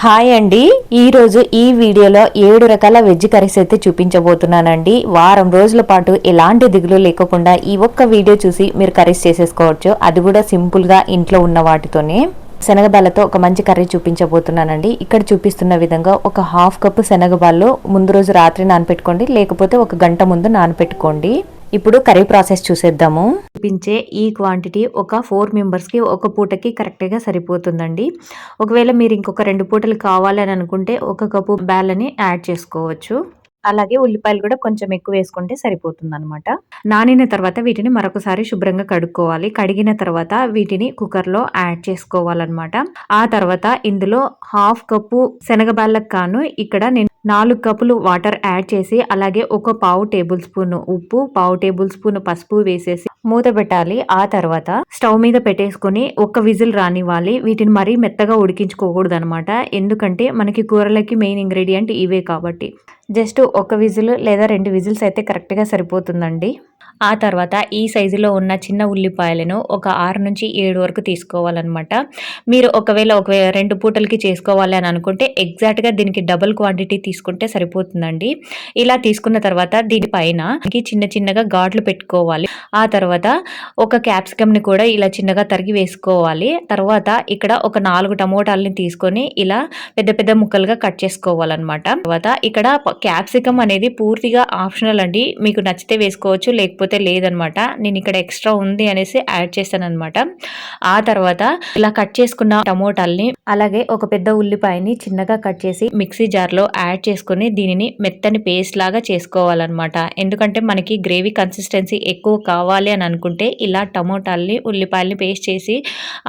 Hi అండి, ఈరోజు ఈ వీడియోలో 7 రకాల వెజ్ కర్రీస్ అయితే చూపించబోతున్నానండి. వారం రోజుల పాటు ఎలాంటి దిగులు లేకుండా ఈ ఒక్క వీడియో చూసి మీరు కర్రీస్ చేసేసుకోవచ్చు. అది కూడా సింపుల్గా ఇంట్లో ఉన్న వాటితోనే. శనగబాళ్ళతో ఒక మంచి కర్రీ చూపించబోతున్నానండి. ఇక్కడ చూపిస్తున్న విధంగా ఒక హాఫ్ కప్పు శనగబాళ్ళు ముందు రోజు రాత్రి నానపెట్టుకోండి, లేకపోతే ఒక గంట ముందు నానపెట్టుకోండి. ఇప్పుడు కర్రీ ప్రాసెస్ చూసేద్దాము. చూపించే ఈ క్వాంటిటీ ఒక 4 మెంబర్స్కి ఒక పూటకి కరెక్ట్గా సరిపోతుందండి. ఒకవేళ మీరు ఇంకొక 2 పూటలు కావాలని అనుకుంటే 1 కప్పు బ్యాళ్ళని యాడ్ చేసుకోవచ్చు. అలాగే ఉల్లిపాయలు కూడా కొంచెం ఎక్కువ వేసుకుంటే సరిపోతుంది అనమాట. నానిన తర్వాత వీటిని మరొకసారి శుభ్రంగా కడుక్కోవాలి. కడిగిన తర్వాత వీటిని కుక్కర్లో యాడ్ చేసుకోవాలన్నమాట. ఆ తర్వాత ఇందులో హాఫ్ కప్పు శనగబాళ్ళకు కాను ఇక్కడ నేను 4 కప్పులు వాటర్ యాడ్ చేసి, అలాగే ఒక పావు టేబుల్ స్పూన్ ఉప్పు, పావు టేబుల్ స్పూన్ పసుపు వేసేసి మూత పెట్టాలి. ఆ తర్వాత స్టవ్ మీద పెట్టేసుకొని ఒక విజిల్ రానివ్వాలి. వీటిని మరీ మెత్తగా ఉడికించుకోకూడదు అనమాట, ఎందుకంటే మనకి కూరలకి మెయిన్ ఇంగ్రీడియంట్ ఇవే కాబట్టి. జస్ట్ ఒక విజిల్ లేదా 2 విజిల్స్ అయితే కరెక్ట్గా సరిపోతుందండి. ఆ తర్వాత ఈ సైజులో ఉన్న చిన్న ఉల్లిపాయలను ఒక 6 నుంచి 7 వరకు తీసుకోవాలన్నమాట. మీరు ఒకవేళ 2 పూటలకి చేసుకోవాలి అని అనుకుంటే ఎగ్జాక్ట్గా దీనికి డబుల్ క్వాంటిటీ తీసుకుంటే సరిపోతుందండి. ఇలా తీసుకున్న తర్వాత దీనిపైన చిన్న చిన్నగా ఘాట్లు పెట్టుకోవాలి. ఆ తర్వాత ఒక క్యాప్సికమ్ని కూడా ఇలా చిన్నగా తరిగి వేసుకోవాలి. తర్వాత ఇక్కడ ఒక 4 టమోటాలని తీసుకొని ఇలా పెద్ద పెద్ద ముక్కలుగా కట్ చేసుకోవాలన్నమాట. తర్వాత ఇక్కడ క్యాప్సికమ్ అనేది పూర్తిగా ఆప్షనల్ అండి, మీకు నచ్చితే వేసుకోవచ్చు, లేకపోతే లేదనమాట. నేను ఇక్కడ ఎక్స్ట్రా ఉంది అనేసి యాడ్ చేశాను అనమాట. ఆ తర్వాత ఇలా కట్ చేసుకున్న టమోటాల్ని అలాగే ఒక పెద్ద ఉల్లిపాయని చిన్నగా కట్ చేసి మిక్సీ జార్లో యాడ్ చేసుకుని దీనిని మెత్తని పేస్ట్ లాగా చేసుకోవాలన్నమాట. ఎందుకంటే మనకి గ్రేవీ కన్సిస్టెన్సీ ఎక్కువ కావాలి అని అనుకుంటే ఇలా టమోటాల్ని ఉల్లిపాయల్ని పేస్ట్ చేసి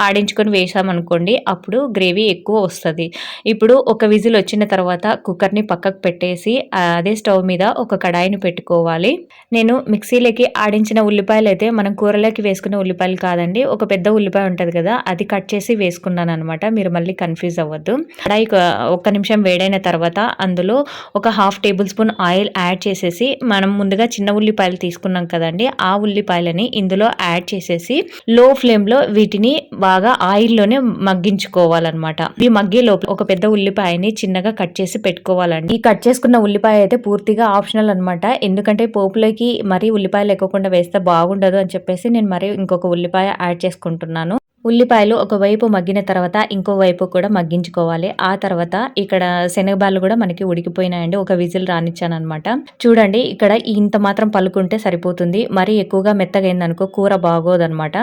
ఆడించుకొని వేసామనుకోండి, అప్పుడు గ్రేవీ ఎక్కువ వస్తుంది. ఇప్పుడు ఒక విజిల్ వచ్చిన తర్వాత కుక్కర్ని పక్కకు పెట్టేసి అదే స్టవ్ మీద ఒక కడాయిని పెట్టుకోవాలి. నేను మిక్సీలోకి ఆడించిన ఉల్లిపాయలు అయితే మనం కూరలోకి వేసుకునే ఉల్లిపాయలు కాదండి, ఒక పెద్ద ఉల్లిపాయ ఉంటుంది కదా, అది కట్ చేసి వేసుకున్నాను అనమాట. మీరు మళ్ళీ కన్ఫ్యూజ్ అవ్వద్దు. కడాయి 1 నిమిషం వేడైన తర్వాత అందులో ఒక half table spoon oil add చేసేసి, మనం ముందుగా చిన్న ఉల్లిపాయలు తీసుకున్నాం కదండి, ఆ ఉల్లిపాయలని ఇందులో యాడ్ చేసేసి లో ఫ్లేమ్లో వీటిని బాగా ఆయిల్లోనే మగ్గించుకోవాలన్నమాట. ఈ మగ్గే లోపు ఒక పెద్ద ఉల్లిపాయని చిన్నగా కట్ చేసి పెట్టుకోవాలండి. ఈ కట్ చేసుకున్న ఉల్లిపాయ అయితే పూర్తిగా ఆప్షనల్ అనమాట, ఎందుకంటే పోపులోకి మరీ ఉల్లిపాయలు లేకుండా వేస్తే బాగుండదు అని చెప్పేసి నేను మరి ఇంకొక ఉల్లిపాయ యాడ్ చేసుకుంటున్నాను. ఉల్లిపాయలు ఒకవైపు మగ్గిన తర్వాత ఇంకో వైపు కూడా మగ్గించుకోవాలి. ఆ తర్వాత ఇక్కడ శనగబాళ్ళు కూడా మనకి ఉడికిపోయినాయండి, ఒక విజిల్ రానిచ్చాను అనమాట. చూడండి, ఇక్కడ ఇంత మాత్రం పలుకుంటే సరిపోతుంది, మరీ ఎక్కువగా మెత్తగా అయిందనుకో కూర బాగోదనమాట.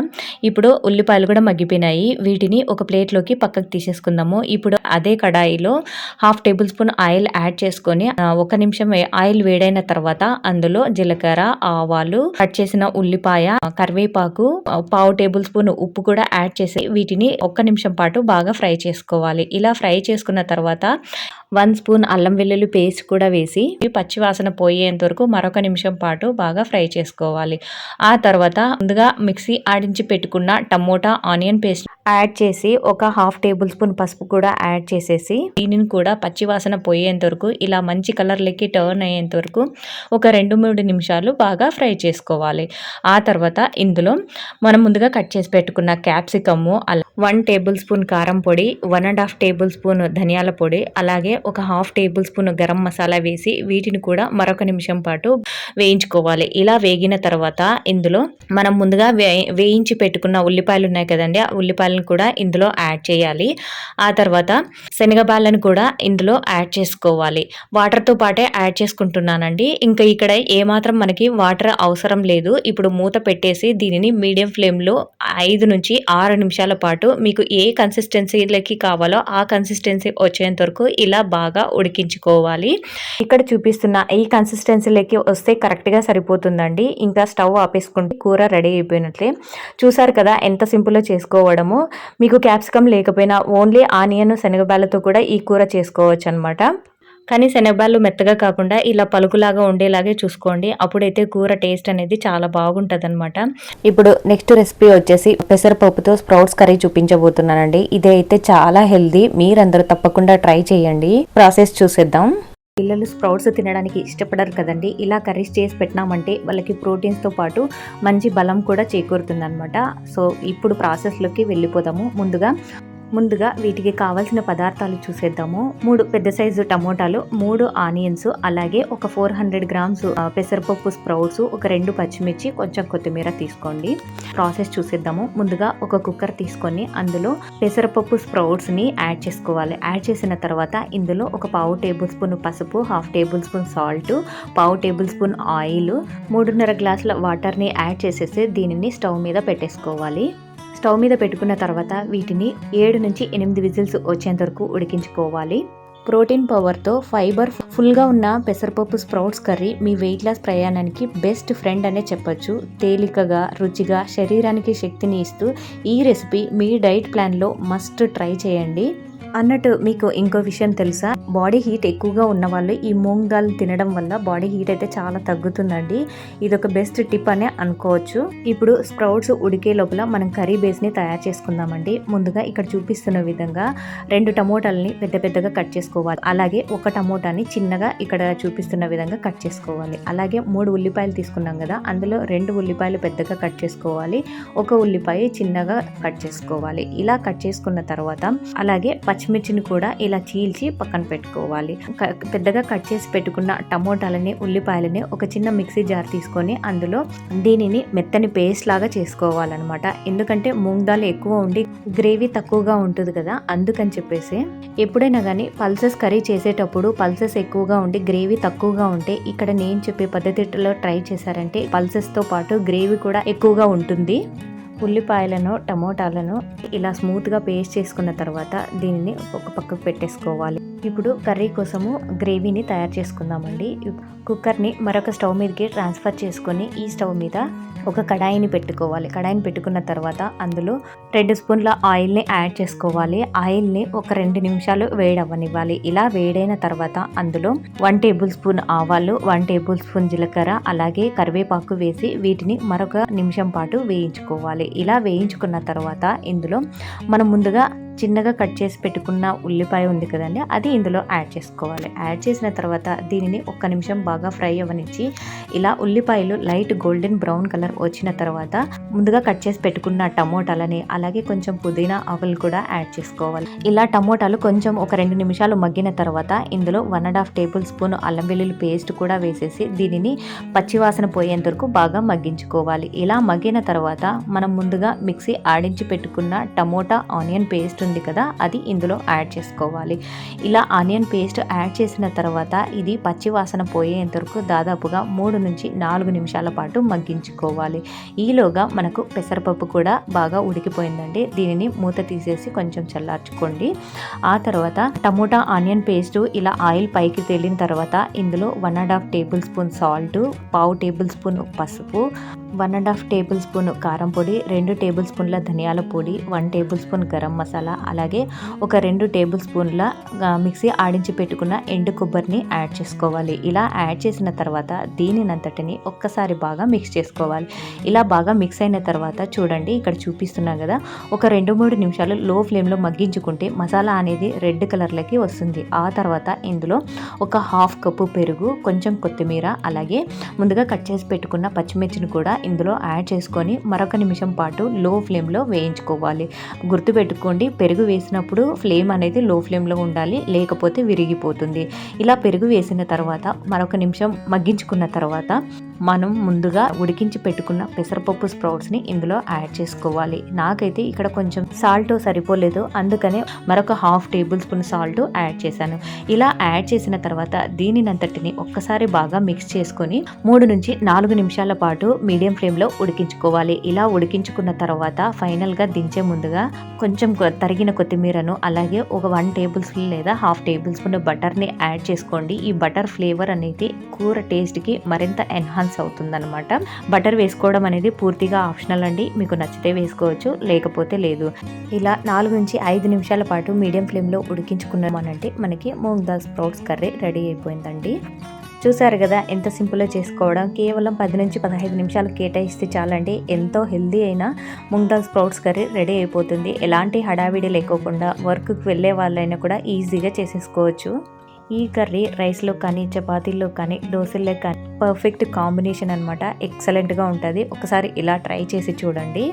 ఇప్పుడు ఉల్లిపాయలు కూడా మగ్గిపోయినాయి, వీటిని ఒక ప్లేట్లోకి పక్కకు తీసేసుకుందాము. ఇప్పుడు అదే కడాయిలో half table spoon oil add చేసుకొని 1 నిమిషం ఆయిల్ వేడైన తర్వాత అందులో జీలకర్ర, ఆవాలు, కట్ చేసిన ఉల్లిపాయ, కరివేపాకు, పావు టేబుల్ స్పూన్ ఉప్పు కూడా యాడ్ చేసి వీటిని 1 నిమిషం పాటు బాగా ఫ్రై చేసుకోవాలి. ఇలా ఫ్రై చేసుకున్న తర్వాత 1 స్పూన్ అల్లం వెల్లుల్లి పేస్ట్ కూడా వేసి పచ్చివాసన పోయేంత వరకు మరొక నిమిషం పాటు బాగా ఫ్రై చేసుకోవాలి. ఆ తర్వాత ముందుగా మిక్సీ ఆడించి పెట్టుకున్న టమోటా ఆనియన్ పేస్ట్ యాడ్ చేసి ఒక హాఫ్ టేబుల్ స్పూన్ పసుపు కూడా యాడ్ చేసేసి దీనిని కూడా పచ్చివాసన పోయేంత వరకు ఇలా మంచి కలర్లోకి టర్న్ అయ్యేంత వరకు ఒక 2-3 నిమిషాలు బాగా ఫ్రై చేసుకోవాలి. ఆ తర్వాత ఇందులో మనం ముందుగా కట్ చేసి పెట్టుకున్న క్యాప్సికము, 1 టేబుల్ స్పూన్ కారం పొడి, 1.5 టేబుల్ స్పూన్ ధనియాల పొడి, అలాగే ఒక half table spoon garam masala వేసి వీటిని కూడా మరొక నిమిషం పాటు వేయించుకోవాలి. ఇలా వేగిన తర్వాత ఇందులో మనం ముందుగా వేయించి పెట్టుకున్న ఉల్లిపాయలు ఉన్నాయి కదండి, ఆ ఉల్లిపాయలను కూడా ఇందులో యాడ్ చేయాలి. ఆ తర్వాత శనగబాళ్ళను కూడా ఇందులో యాడ్ చేసుకోవాలి. వాటర్తో పాటే యాడ్ చేసుకుంటున్నానండి. ఇంకా ఇక్కడ ఏమాత్రం మనకి వాటర్ అవసరం లేదు. ఇప్పుడు మూత పెట్టేసి దీనిని మీడియం ఫ్లేమ్లో 5 నుంచి 6 నిమిషాల పాటు మీకు ఏ కన్సిస్టెన్సీలకి కావాలో ఆ కన్సిస్టెన్సీ వచ్చేంత వరకు ఇలా బాగా ఉడికించుకోవాలి. ఇక్కడ చూపిస్తున్న ఈ కన్సిస్టెన్సీలోకి వస్తే కరెక్ట్గా సరిపోతుందండి. ఇంకా స్టవ్ ఆపేసుకుంటే కూర రెడీ అయిపోయినట్లే. చూసారు కదా ఎంత సింపుల్గా చేసుకోవడము. మీకు క్యాప్సికమ్ లేకపోయినా ఓన్లీ ఆనియన్, శనగబాళ్ళతో కూడా ఈ కూర చేసుకోవచ్చు అనమాట. కానీ శనగబాళ్ళు మెత్తగా కాకుండా ఇలా పలుకులాగా ఉండేలాగే చూసుకోండి, అప్పుడైతే కూర టేస్ట్ అనేది చాలా బాగుంటుంది అనమాట. ఇప్పుడు నెక్స్ట్ రెసిపీ వచ్చేసి పెసరపప్పుతో స్ప్రౌట్స్ కర్రీ చూపించబోతున్నానండి. ఇదైతే చాలా హెల్దీ, మీరందరూ తప్పకుండా ట్రై చేయండి. ప్రాసెస్ చూసేద్దాం. పిల్లలు స్ప్రౌట్స్ తినడానికి ఇష్టపడరు కదండి, ఇలా కర్రీస్ చేసి పెట్టినామంటే వాళ్ళకి ప్రోటీన్స్తో పాటు మంచి బలం కూడా చేకూరుతుంది అనమాట. సో ఇప్పుడు ప్రాసెస్లోకి వెళ్ళిపోదాము. ముందుగా ముందుగా వీటికి కావాల్సిన పదార్థాలు చూసేద్దాము. 3 పెద్ద సైజు టమోటాలు, 3 ఆనియన్స్, అలాగే ఒక 400 గ్రామ్స్ పెసరపప్పు స్ప్రౌట్స్, ఒక 2 పచ్చిమిర్చి, కొంచెం కొత్తిమీర తీసుకోండి. ప్రాసెస్ చూసేద్దాము. ముందుగా ఒక కుక్కర్ తీసుకొని అందులో పెసరపప్పు స్ప్రౌట్స్ ని యాడ్ చేసుకోవాలి. యాడ్ చేసిన తర్వాత ఇందులో ఒక 1/2 టేబుల్ స్పూన్ పసుపు, 1/2 table spoon salt, 1/2 table spoon oil, 3.5 గ్లాసుల వాటర్ ని యాడ్ చేసేసి దీనిని స్టవ్ మీద పెట్టేసుకోవాలి. స్టవ్ మీద పెట్టుకున్న తర్వాత వీటిని 7 నుంచి 8 విజిల్స్ వచ్చేంత వరకు ఉడికించుకోవాలి. ప్రోటీన్ పవర్తో ఫైబర్ ఫుల్గా ఉన్న పెసరపప్పు స్ప్రౌట్స్ కర్రీ మీ వెయిట్ లాస్ ప్రయాణానికి బెస్ట్ ఫ్రెండ్ అనే చెప్పొచ్చు. తేలికగా, రుచిగా, శరీరానికి శక్తిని ఇస్తూ ఈ రెసిపీ మీ డైట్ ప్లాన్లో మస్ట్ ట్రై చేయండి. అన్నట్టు మీకు ఇంకో విషయం తెలుసా, బాడీ హీట్ ఎక్కువగా ఉన్న వాళ్ళు ఈ మూంగ్ దాల్ తినడం వల్ల బాడీ హీట్ అయితే చాలా తగ్గుతుందండి. ఇది ఒక బెస్ట్ టిప్ అనే అనుకోవచ్చు. ఇప్పుడు స్ప్రౌట్స్ ఉడికే లోపల మనం కర్రీ బేస్ని తయారు చేసుకుందామండి. ముందుగా ఇక్కడ చూపిస్తున్న విధంగా 2 టమోటాలని పెద్ద పెద్దగా కట్ చేసుకోవాలి. అలాగే ఒక టమోటాని చిన్నగా ఇక్కడ చూపిస్తున్న విధంగా కట్ చేసుకోవాలి. అలాగే 3 ఉల్లిపాయలు తీసుకున్నాం కదా, అందులో 2 ఉల్లిపాయలు పెద్దగా కట్ చేసుకోవాలి, 1 ఉల్లిపాయ చిన్నగా కట్ చేసుకోవాలి. ఇలా కట్ చేసుకున్న తర్వాత అలాగే పచ్చిమిర్చిని కూడా ఇలా చీల్చి పక్కన పెట్టుకోవాలి. పెద్దగా కట్ చేసి పెట్టుకున్న టమోటాలని, ఉల్లిపాయలని ఒక చిన్న మిక్సీ జార్ తీసుకొని అందులో దీనిని మెత్తని పేస్ట్ లాగా చేసుకోవాలన్నమాట. ఎందుకంటే మూంగ్ దాల్ ఎక్కువ ఉండి గ్రేవీ తక్కువగా ఉంటుంది కదా, అందుకని చెప్పేసి ఎప్పుడైనా కానీ పల్సెస్ కర్రీ చేసేటప్పుడు పల్సెస్ ఎక్కువగా ఉండి గ్రేవీ తక్కువగా ఉంటే ఇక్కడ నేను చెప్పే పద్ధతిలో ట్రై చేశారంటే పల్సెస్తో పాటు గ్రేవీ కూడా ఎక్కువగా ఉంటుంది. ఉల్లిపాయలను, టమోటాలను ఇలా స్మూత్గా పేస్ట్ చేసుకున్న తర్వాత దీనిని ఒక పక్కకు పెట్టేసుకోవాలి. ఇప్పుడు కర్రీ కోసము గ్రేవీని తయారు చేసుకుందామండి. కుక్కర్ని మరొక స్టవ్ మీదకి ట్రాన్స్ఫర్ చేసుకొని ఈ స్టవ్ మీద ఒక కడాయిని పెట్టుకోవాలి. కడాయిని పెట్టుకున్న తర్వాత అందులో 2 స్పూన్ల ఆయిల్ని యాడ్ చేసుకోవాలి. ఆయిల్ని ఒక 2 నిమిషాలు వేడవ్వనివ్వాలి. ఇలా వేడైన తర్వాత అందులో 1 టేబుల్ స్పూన్ ఆవాలు, 1 టేబుల్ స్పూన్ జీలకర్ర, అలాగే కరివేపాకు వేసి వీటిని మరొక నిమిషం పాటు వేయించుకోవాలి. ఇలా వేయించుకున్న తర్వాత ఇందులో మనం ముందుగా చిన్నగా కట్ చేసి పెట్టుకున్న ఉల్లిపాయ ఉంది కదండి, అది ఇందులో యాడ్ చేసుకోవాలి. యాడ్ చేసిన తర్వాత దీనిని 1 నిమిషం బాగా ఫ్రై అవ్వనిచ్చి ఇలా ఉల్లిపాయలు లైట్ గోల్డెన్ బ్రౌన్ కలర్ వచ్చిన తర్వాత ముందుగా కట్ చేసి పెట్టుకున్న టమోటాలని, అలాగే కొంచెం పుదీనా ఆకులు కూడా యాడ్ చేసుకోవాలి. ఇలా టమోటాలు కొంచెం ఒక 2 నిమిషాలు మగ్గిన తర్వాత ఇందులో 1.5 టేబుల్ స్పూన్ అల్లం వెల్లుల్లి పేస్ట్ కూడా వేసేసి దీనిని పచ్చివాసన పోయేంత వరకు బాగా మగ్గించుకోవాలి. ఇలా మగ్గిన తర్వాత మనం ముందుగా మిక్సీ ఆడించి పెట్టుకున్న టమోటా ఆనియన్ పేస్ట్ ఉంది కదా, అది ఇందులో యాడ్ చేసుకోవాలి. ఇలా ఆనియన్ పేస్ట్ యాడ్ చేసిన తర్వాత ఇది పచ్చి వాసన పోయేంత వరకు దాదాపుగా 3 నుంచి 4 నిమిషాల పాటు మగ్గించుకోవాలి. ఈలోగా మనకు పెసరపప్పు కూడా బాగా ఉడికిపోయిందండి. దీనిని మూత తీసేసి కొంచెం చల్లార్చుకోండి. ఆ తర్వాత టమోటా ఆనియన్ పేస్ట్ ఇలా ఆయిల్ పైకి తేలిన తర్వాత ఇందులో 1.5 table spoon salt, 1/2 table spoon పసుపు, 1.5 టేబుల్ స్పూన్ కారం పొడి, 2 టేబుల్ స్పూన్ల ధనియాల పొడి, 1 టేబుల్ స్పూన్ గరం మసాలా, అలాగే ఒక 2 టేబుల్ స్పూన్ల మిక్సీ ఆడించి పెట్టుకున్న ఎండు కొబ్బరిని యాడ్ చేసుకోవాలి. ఇలా యాడ్ చేసిన తర్వాత దీనినంతటిని ఒక్కసారి బాగా మిక్స్ చేసుకోవాలి. ఇలా బాగా మిక్స్ అయిన తర్వాత చూడండి ఇక్కడ చూపిస్తున్నాం కదా, ఒక 2-3 నిమిషాలు లో ఫ్లేమ్లో మగ్గించుకుంటే మసాలా అనేది రెడ్ కలర్లోకి వస్తుంది. ఆ తర్వాత ఇందులో ఒక 1/2 కప్పు పెరుగు, కొంచెం కొత్తిమీర, అలాగే ముందుగా కట్ చేసి పెట్టుకున్న పచ్చిమిర్చిని కూడా ఇందులో యాడ్ చేసుకొని మరొక నిమిషం పాటు లో ఫ్లేమ్లో వేయించుకోవాలి. గుర్తుపెట్టుకోండి, పెరుగు వేసినప్పుడు ఫ్లేమ్ అనేది లో ఫ్లేమ్లో ఉండాలి, లేకపోతే విరిగిపోతుంది. ఇలా పెరుగు వేసిన తర్వాత మరొక నిమిషం మగ్గించుకున్న తర్వాత మనం ముందుగా ఉడికించి పెట్టుకున్న పెసరపప్పు స్ప్రౌట్స్ని ఇందులో యాడ్ చేసుకోవాలి. నాకైతే ఇక్కడ కొంచెం సాల్ట్ సరిపోలేదు, అందుకనే మరొక 1/2 టేబుల్ స్పూన్ సాల్ట్ యాడ్ చేశాను. ఇలా యాడ్ చేసిన తర్వాత దీనినంతటిని ఒక్కసారి బాగా మిక్స్ చేసుకొని 3 నుంచి 4 నిమిషాల పాటు మీడియం ఫ్లేమ్లో ఉడికించుకోవాలి. ఇలా ఉడికించుకున్న తర్వాత ఫైనల్గా దించే ముందుగా కొంచెం తరిగిన కొత్తిమీరను, అలాగే ఒక 1 టేబుల్ స్పూన్ లేదా 1/2 టేబుల్ స్పూన్ బటర్ని యాడ్ చేసుకోండి. ఈ బటర్ ఫ్లేవర్ అనేది కూర టేస్ట్కి మరింత ఎన్హాన్స్ అవుతుందన్నమాట. బటర్ వేసుకోవడం అనేది పూర్తిగా ఆప్షనల్ అండి, మీకు నచ్చితే వేసుకోవచ్చు, లేకపోతే లేదు. ఇలా 4 నుంచి 5 నిమిషాల పాటు మీడియం ఫ్లేమ్లో ఉడికించుకున్నామనంటే మనకి moong dal sprouts curry ready అయిపోయిందండి. చూసారు కదా ఎంత సింపుల్గా చేసుకోవడం. కేవలం 10 నుంచి 15 నిమిషాలు కేటాయిస్తే చాలండి, ఎంతో హెల్దీ అయిన moong dal sprouts curry ready అయిపోతుంది. ఎలాంటి హడావిడి లేకోకుండా వర్క్కి వెళ్ళే వాళ్ళైనా కూడా ఈజీగా చేసేసుకోవచ్చు. ఈ కర్రీ రైస్లో కానీ, చపాతీల్లో కానీ, దోశల్లో కానీ పర్ఫెక్ట్ కాంబినేషన్ అనమాట. ఎక్సలెంట్గా ఉంటుంది. ఒకసారి ఇలా ట్రై చేసి చూడండి.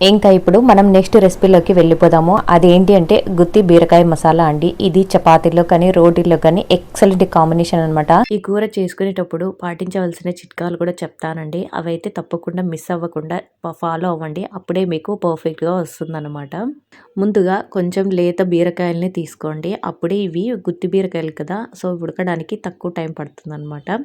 ఇంకా ఇప్పుడు మనం నెక్స్ట్ రెసిపీలోకి వెళ్ళిపోదాము. అదేంటి అంటే గుత్తి బీరకాయ మసాలా అండి. ఇది చపాతీలో కానీ రోటీలో కానీ ఎక్సలెంట్ కాంబినేషన్ అనమాట. ఈ కూర చేసుకునేటప్పుడు పాటించవలసిన చిట్కాలు కూడా చెప్తానండి. అవైతే తప్పకుండా మిస్ అవ్వకుండా ఫాలో అవ్వండి. అప్పుడే మీకు పర్ఫెక్ట్గా వస్తుందన్నమాట. ముందుగా కొంచెం లేత బీరకాయలని తీసుకోండి. అప్పుడే ఇవి గుత్తి బీరకాయలు కదా, సో ఉడకడానికి తక్కువ టైం పడుతుంది.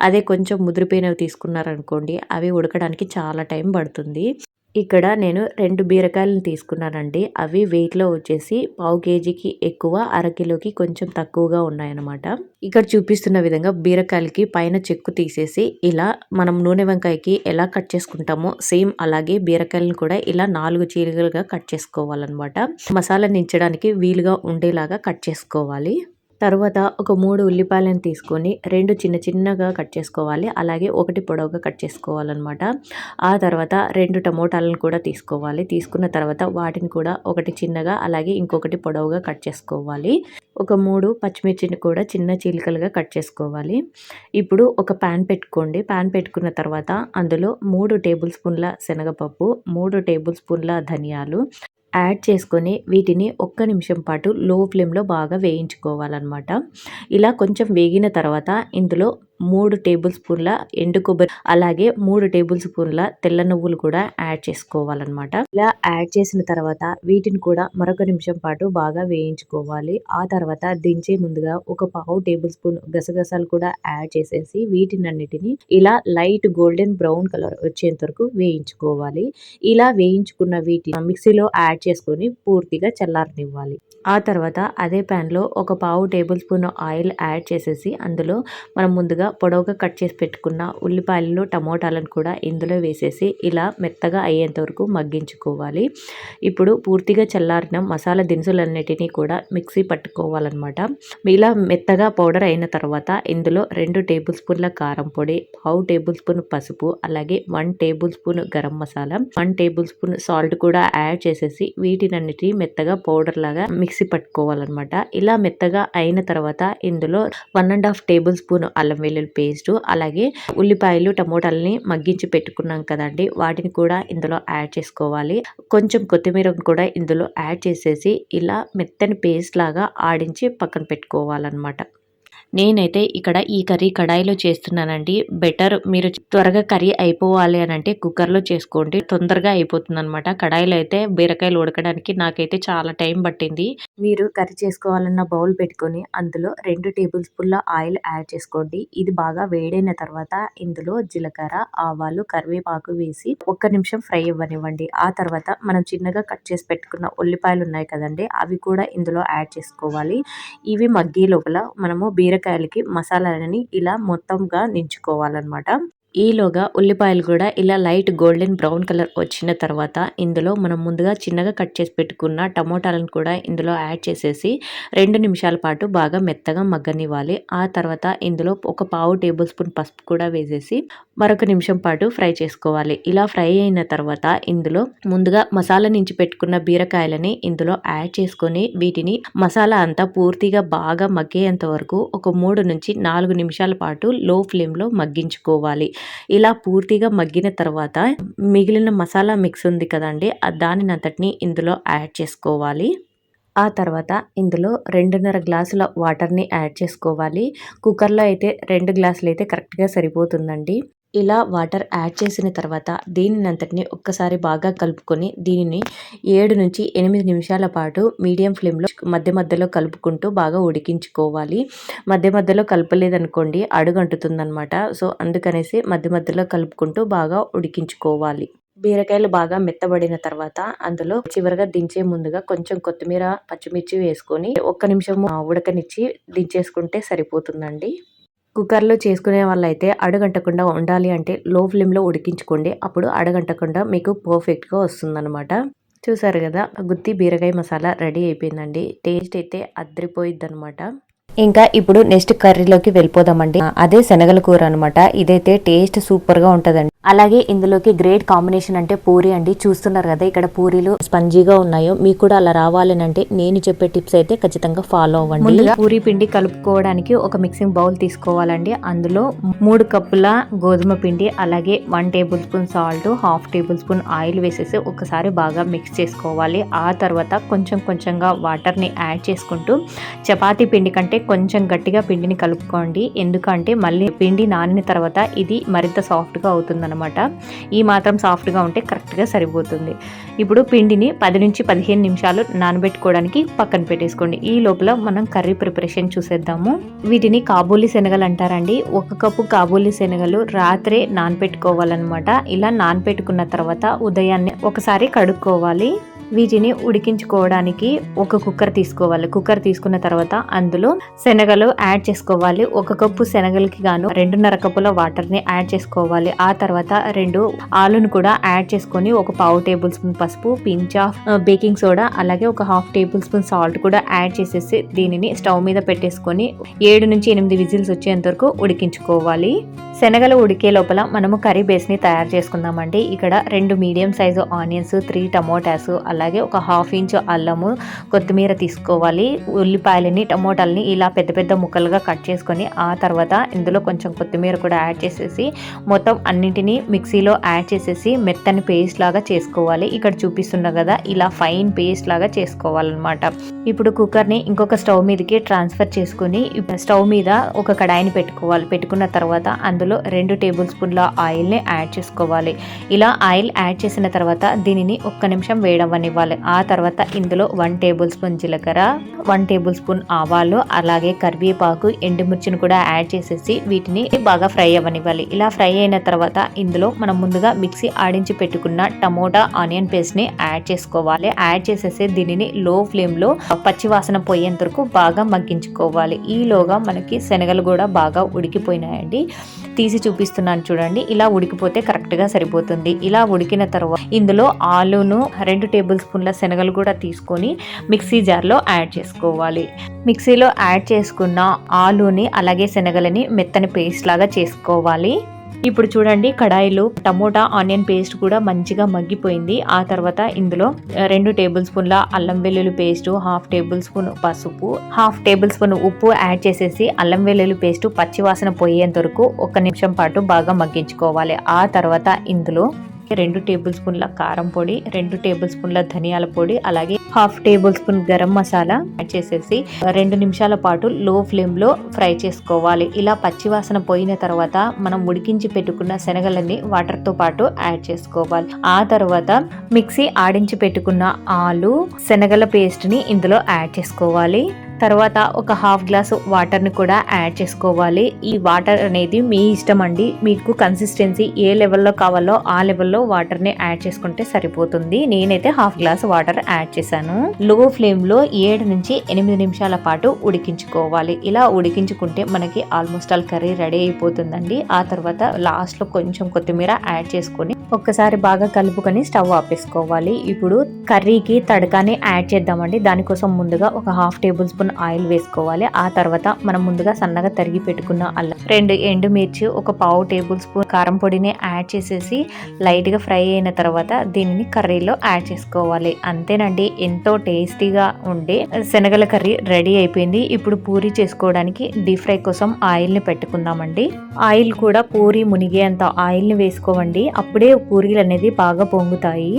అదే కొంచెం ముదిరిపోయినవి తీసుకున్నారనుకోండి, అవి ఉడకడానికి చాలా టైం పడుతుంది. ఇక్కడ నేను 2 బీరకాయలను తీసుకున్నానండి. అవి వెయిట్‌లో వచ్చేసి పావు కేజీకి ఎక్కువ, అరకిలోకి కొంచెం తక్కువగా ఉన్నాయన్నమాట. ఇక్కడ చూపిస్తున్న విధంగా బీరకాయలకి పైన చెక్కు తీసేసి ఇలా మనం నూనె వంకాయకి ఎలా కట్ చేసుకుంటామో సేమ్ అలాగే బీరకాయలను కూడా ఇలా 4 చీలికలుగా కట్ చేసుకోవాలన్నమాట. మసాలా నించడానికి వీలుగా ఉండేలాగా కట్ చేసుకోవాలి. తరువాత ఒక 3 ఉల్లిపాయలను తీసుకొని 2 చిన్న చిన్నగా కట్ చేసుకోవాలి. అలాగే ఒకటి పొడవుగా కట్ చేసుకోవాలన్నమాట. ఆ తర్వాత 2 టమోటాలను కూడా తీసుకోవాలి. తీసుకున్న తర్వాత వాటిని కూడా ఒకటి చిన్నగా అలాగే ఇంకొకటి పొడవుగా కట్ చేసుకోవాలి. ఒక 3 పచ్చిమిర్చిని కూడా చిన్న చీలికలుగా కట్ చేసుకోవాలి. ఇప్పుడు ఒక ప్యాన్ పెట్టుకోండి. ప్యాన్ పెట్టుకున్న తర్వాత అందులో 3 టేబుల్ స్పూన్ల శనగపప్పు, 3 టేబుల్ స్పూన్ల ధనియాలు యాడ్ చేసుకొని వీటిని ఒక్క నిమిషం పాటు లో ఫ్లేమ్లో బాగా వేయించుకోవాలన్నమాట. ఇలా కొంచెం వేగిన తర్వాత ఇందులో 3 టేబుల్ స్పూన్ల ఎండు కొబ్బరి అలాగే 3 టేబుల్ స్పూన్ల తెల్ల నువ్వులు కూడా యాడ్ చేసుకోవాలన్నమాట. ఇలా యాడ్ చేసిన తర్వాత వీటిని కూడా మరొక నిమిషం పాటు బాగా వేయించుకోవాలి. ఆ తర్వాత దించే ముందుగా ఒక పావు టేబుల్ స్పూన్ గసగసాలు కూడా యాడ్ చేసేసి వీటినన్నిటిని ఇలా లైట్ గోల్డెన్ బ్రౌన్ కలర్ వచ్చేంత వరకు వేయించుకోవాలి. ఇలా వేయించుకున్న వీటిని మిక్సీలో యాడ్ చేసుకొని పూర్తిగా చల్లారనివ్వాలి. ఆ తర్వాత అదే ప్యాన్లో ఒక పావు టేబుల్ స్పూన్ ఆయిల్ యాడ్ చేసేసి అందులో మనం ముందుగా పొడవుగా కట్ చేసి పెట్టుకున్న ఉల్లిపాయలను టమోటాలను కూడా ఇందులో వేసేసి ఇలా మెత్తగా అయ్యేంత వరకు మగ్గించుకోవాలి. ఇప్పుడు పూర్తిగా చల్లారిన మసాలా దినుసులన్నిటినీ కూడా మిక్సీ పట్టుకోవాలన్నమాట. ఇలా మెత్తగా పౌడర్ అయిన తర్వాత ఇందులో 2 టేబుల్ స్పూన్ల కారం పొడి, పావు టేబుల్ స్పూన్ పసుపు, అలాగే 1 table spoon garam masala, 1 table spoon salt కూడా యాడ్ చేసేసి వీటినన్నిటిని మెత్తగా పౌడర్ లాగా మిక్సీ పట్టుకోవాలన్నమాట. ఇలా మెత్తగా అయిన తర్వాత ఇందులో 1.5 టేబుల్ స్పూన్ అల్లం వెల్లుల్లి పేస్ట్, అలాగే ఉల్లిపాయలు టమోటాలని మగ్గించి పెట్టుకున్నాం కదండి, వాటిని కూడా ఇందులో యాడ్ చేసుకోవాలి. కొంచెం కొత్తిమీర కూడా ఇందులో యాడ్ చేసేసి ఇలా మెత్తని పేస్ట్ లాగా ఆడించి పక్కన పెట్టుకోవాలన్నమాట. నేనైతే ఇక్కడ ఈ కర్రీ కడాయిలో చేస్తున్నానండి. బెటర్ మీరు త్వరగా కర్రీ అయిపోవాలి అని అంటే కుక్కర్లో చేసుకోండి, తొందరగా అయిపోతుంది అనమాట. కడాయిలో అయితే బీరకాయలు ఉడకడానికి నాకైతే చాలా టైం పట్టింది. మీరు కర్రీ చేసుకోవాలన్న బౌల్ పెట్టుకొని అందులో 2 టేబుల్ స్పూన్ల ఆయిల్ యాడ్ చేసుకోండి. ఇది బాగా వేడైన తర్వాత ఇందులో జీలకర్ర, ఆవాలు, కరివేపాకు వేసి ఒక్క నిమిషం ఫ్రై ఇవ్వనివ్వండి. ఆ తర్వాత మనం చిన్నగా కట్ చేసి పెట్టుకున్న ఉల్లిపాయలు ఉన్నాయి కదండి, అవి కూడా ఇందులో యాడ్ చేసుకోవాలి. ఇవి మగ్గే లోపల మనము బీరకాయలకి మసాలాలని ఇలా మొత్తంగా నించుకోవాలన్నమాట. ఈలోగా ఉల్లిపాయలు కూడా ఇలా లైట్ గోల్డెన్ బ్రౌన్ కలర్ వచ్చిన తర్వాత ఇందులో మనం ముందుగా చిన్నగా కట్ చేసి పెట్టుకున్న టమోటాలను కూడా ఇందులో యాడ్ చేసేసి 2 నిమిషాల పాటు బాగా మెత్తగా మగ్గనివ్వాలి. ఆ తర్వాత ఇందులో ఒక పావు టేబుల్ స్పూన్ పసుపు కూడా వేసేసి మరొక నిమిషం పాటు ఫ్రై చేసుకోవాలి. ఇలా ఫ్రై అయిన తర్వాత ఇందులో ముందుగా మసాలా నుంచి పెట్టుకున్న బీరకాయలని ఇందులో యాడ్ చేసుకొని వీటిని మసాలా అంతా పూర్తిగా బాగా మగ్గేంత వరకు ఒక 3 నుంచి 4 నిమిషాల పాటు లో ఫ్లేమ్లో మగ్గించుకోవాలి. ఇలా పూర్తిగా మగ్గిన తర్వాత మిగిలిన మసాలా మిక్స్ ఉంది కదండి, దానినంతటిని ఇందులో యాడ్ చేసుకోవాలి. ఆ తర్వాత ఇందులో 2.5 గ్లాసుల వాటర్ని యాడ్ చేసుకోవాలి. కుక్కర్లో అయితే 2 గ్లాసులు అయితే కరెక్ట్గా సరిపోతుందండి. ఇలా వాటర్ యాడ్ చేసిన తర్వాత దీనినంతటిని ఒక్కసారి బాగా కలుపుకొని దీనిని 7 నుంచి 8 నిమిషాల పాటు మీడియం ఫ్లేమ్లో మధ్య మధ్యలో కలుపుకుంటూ బాగా ఉడికించుకోవాలి. మధ్య మధ్యలో కలపలేదనుకోండి అడుగంటుతుందనమాట. సో అందుకనేసి మధ్య మధ్యలో కలుపుకుంటూ బాగా ఉడికించుకోవాలి. బీరకాయలు బాగా మెత్తబడిన తర్వాత అందులో చివరగా దించే ముందుగా కొంచెం కొత్తిమీర, పచ్చిమిర్చి వేసుకొని ఒక్క నిమిషం ఉడకనిచ్చి దించేసుకుంటే సరిపోతుందండి. కుక్కర్లో చేసుకునే వాళ్ళైతే అడుగంటకుండా ఉండాలి అంటే లో ఫ్లేమ్లో ఉడికించుకోండి. అప్పుడు అడుగంటకుండా మీకు పర్ఫెక్ట్గా వస్తుందన్నమాట. చూసారు కదా, గుత్తి బీరకాయ మసాలా రెడీ అయిపోయిందండి. టేస్ట్ అయితే అద్దరిపోయిద్దనమాట. ఇంకా ఇప్పుడు నెక్స్ట్ కర్రీలోకి వెళ్ళిపోదామండి. అదే శనగల కూర అనమాట. ఇదైతే టేస్ట్ సూపర్ గా ఉంటదండి. అలాగే ఇందులోకి గ్రేట్ కాంబినేషన్ అంటే పూరి అండి. చూస్తున్నారు కదా ఇక్కడ పూరీలు స్పంజీగా ఉన్నాయో, మీకు కూడా అలా రావాలని అంటే నేను చెప్పే టిప్స్ అయితే ఖచ్చితంగా ఫాలో అవ్వండి. ముందుగా పూరి పిండి కలుపుకోవడానికి ఒక మిక్సింగ్ బౌల్ తీసుకోవాలండి. అందులో 3 కప్పుల గోధుమ పిండి, అలాగే 1 table spoon salt, 1/2 table spoon oil వేసేసి ఒకసారి బాగా మిక్స్ చేసుకోవాలి. ఆ తర్వాత కొంచెంగా వాటర్ ని యాడ్ చేసుకుంటూ చపాతీ పిండి కంటే కొంచెం గట్టిగా పిండిని కలుపుకోండి. ఎందుకంటే మళ్ళీ పిండి నానిన తర్వాత ఇది మరింత సాఫ్ట్గా అవుతుంది అనమాట. ఈ మాత్రం సాఫ్ట్గా ఉంటే కరెక్ట్గా సరిపోతుంది. ఇప్పుడు పిండిని 10 నుంచి 15 నిమిషాలు నానబెట్టుకోవడానికి పక్కన పెట్టేసుకోండి. ఈ లోపల మనం కర్రీ ప్రిపరేషన్ చూసేద్దాము. వీటిని కాబూలీ శనగలు అంటారండి. 1 కప్పు కాబూలీ శనగలు రాత్రే నానబెట్టుకోవాలన్నమాట. ఇలా నానబెట్టుకున్న తర్వాత ఉదయాన్నే ఒకసారి కడుక్కోవాలి. వీటిని ఉడికించుకోవడానికి ఒక కుక్కర్ తీసుకోవాలి. కుక్కర్ తీసుకున్న తర్వాత అందులో శనగలు యాడ్ చేసుకోవాలి. 1 కప్పు శనగలకి గాను 2.5 కప్పుల వాటర్ ని యాడ్ చేసుకోవాలి. ఆ తర్వాత 2 ఆలును కూడా యాడ్ చేసుకొని 1/4 టేబుల్ స్పూన్ పసుపు, పించ్ ఆఫ్ బేకింగ్ సోడా, అలాగే 1/2 టేబుల్ స్పూన్ సాల్ట్ కూడా యాడ్ చేసేసి దీనిని స్టవ్ మీద పెట్టేసుకొని 7 నుంచి 8 విజిల్స్ వచ్చేంత వరకు ఉడికించుకోవాలి. శనగలు ఉడికే లోపల మనము కర్రీ బేస్ ని తయారు చేసుకుందామండి. ఇక్కడ 2 మీడియం సైజు ఆనియన్స్, 3 టమోటాస్, అలాగే 1/2 ఇంచ్ అల్లము, కొత్తిమీర తీసుకోవాలి. ఉల్లిపాయలని, టమోటాలని ఇలా పెద్ద ముక్కలుగా కట్ చేసుకొని ఆ తర్వాత ఇందులో కొంచెం కొత్తిమీర కూడా యాడ్ చేసేసి మొత్తం అన్నింటినీ మిక్సీలో యాడ్ చేసేసి మెత్తని పేస్ట్ లాగా చేసుకోవాలి. ఇక్కడ చూపిస్తున్నా కదా ఇలా ఫైన్ పేస్ట్ లాగా చేసుకోవాలన్నమాట. ఇప్పుడు కుక్కర్ని ఇంకొక స్టవ్ మీదకి ట్రాన్స్ఫర్ చేసుకుని స్టవ్ మీద ఒక కడాయిని పెట్టుకోవాలి. పెట్టుకున్న తర్వాత అందులో 2 టేబుల్ స్పూన్ల ఆయిల్ని యాడ్ చేసుకోవాలి. ఇలా ఆయిల్ యాడ్ చేసిన తర్వాత దీనిని 1 నిమిషం వేడవనివ్వాలి. ఆ తర్వాత ఇందులో 1 టేబుల్ స్పూన్ జీలకర్ర, 1 టేబుల్ స్పూన్ ఆవాలు, అలాగే కరివేపాకు, ఎండుమిర్చిని కూడా యాడ్ చేసేసి వీటిని బాగా ఫ్రై అవ్వనివ్వాలి. ఇలా ఫ్రై అయిన తర్వాత ఇందులో మనం ముందుగా మిక్సీ ఆడించి పెట్టుకున్న టమోటా ఆనియన్ పేస్ట్ ని యాడ్ చేసుకోవాలి. యాడ్ చేసేసి దీనిని లో ఫ్లేమ్ లో పచ్చివాసన పోయేంత వరకు బాగా మగ్గించుకోవాలి. ఈలోగా మనకి శనగలు కూడా బాగా ఉడికిపోయినాయండి. తీసి చూపిస్తున్నాను చూడండి. ఇలా ఉడికిపోతే కరెక్ట్ గా సరిపోతుంది. ఇలా ఉడికిన తర్వాత ఇందులో ఆలును, 2 టేబుల్ స్పూన్ల శనగలు కూడా తీసుకొని మిక్సీ జార్లో యాడ్ చేసుకోవాలి. మిక్సీలో యాడ్ చేసుకున్న ఆలుని అలాగే శనగలని మెత్తని పేస్ట్ లాగా చేసుకోవాలి. ఇప్పుడు చూడండి కడాయిలో టమోటా ఆనియన్ పేస్ట్ కూడా మంచిగా మగ్గిపోయింది. ఆ తర్వాత ఇందులో 2 టేబుల్ స్పూన్ల అల్లం వెల్లుల్లి పేస్ట్, 1/2 టేబుల్ స్పూన్ పసుపు, 1/2 టేబుల్ స్పూన్ ఉప్పు యాడ్ చేసేసి అల్లం వెల్లుల్లి పేస్ట్ పచ్చివాసన పోయేంత వరకు 1 నిమిషం పాటు బాగా మగ్గించుకోవాలి. ఆ తర్వాత ఇందులో 2 టేబుల్ స్పూన్ల కారం పొడి, 2 టేబుల్ స్పూన్ల ధనియాల పొడి, అలాగే 1/2 table spoon garam masala add చేసేసి 2 నిమిషాల పాటు లో ఫ్లేమ్ లో ఫ్రై చేసుకోవాలి. ఇలా పచ్చివాసన పోయిన తర్వాత మనం ఉడికించి పెట్టుకున్న శనగలని వాటర్ తో పాటు యాడ్ చేసుకోవాలి. ఆ తర్వాత మిక్సీ ఆడించి పెట్టుకున్న ఆలు, శనగల పేస్ట్ ని ఇందులో యాడ్ చేసుకోవాలి. తర్వాత ఒక 1/2 గ్లాసు వాటర్ ని కూడా యాడ్ చేసుకోవాలి. ఈ వాటర్ అనేది మీ ఇష్టం అండి. మీకు కన్సిస్టెన్సీ ఏ లెవెల్లో కావాలో ఆ లెవెల్లో వాటర్ ని యాడ్ చేసుకుంటే సరిపోతుంది. నేనైతే 1/2 గ్లాస్ వాటర్ యాడ్ చేశాను. లో ఫ్లేమ్ లో 7 నుంచి 8 నిమిషాల పాటు ఉడికించుకోవాలి. ఇలా ఉడికించుకుంటే మనకి ఆల్మోస్ట్ ఆల్ కర్రీ రెడీ అయిపోతుందండి. ఆ తర్వాత లాస్ట్ లో కొంచెం కొత్తిమీర యాడ్ చేసుకొని ఒక్కసారి బాగా కలుపుకొని స్టవ్ ఆపేసుకోవాలి. ఇప్పుడు కర్రీకి తడకాని యాడ్ చేద్దామండి. దానికోసం ముందుగా ఒక 1/2 టేబుల్ స్పూన్ ఆయిల్ వేసుకోవాలి. ఆ తర్వాత మనం ముందుగా సన్నగా తరిగి పెట్టుకున్న అల్లం, 2 ఎండుమిర్చి, 1/4 టేబుల్ స్పూన్ కారం పొడిని యాడ్ చేసేసి లైట్ గా ఫ్రై అయిన తర్వాత దీనిని కర్రీలో యాడ్ చేసుకోవాలి. అంతేనండి, ఎంతో టేస్టీగా ఉండే శనగల కర్రీ రెడీ అయిపోయింది. ఇప్పుడు పూరి చేసుకోవడానికి డీప్ ఫ్రై కోసం ఆయిల్ ని పెట్టుకుందామండి. ఆయిల్ కూడా పూరి మునిగేంత ఆయిల్ ని వేసుకోవండి. అప్పుడే పూరీలు అనేది బాగా పొంగుతాయి.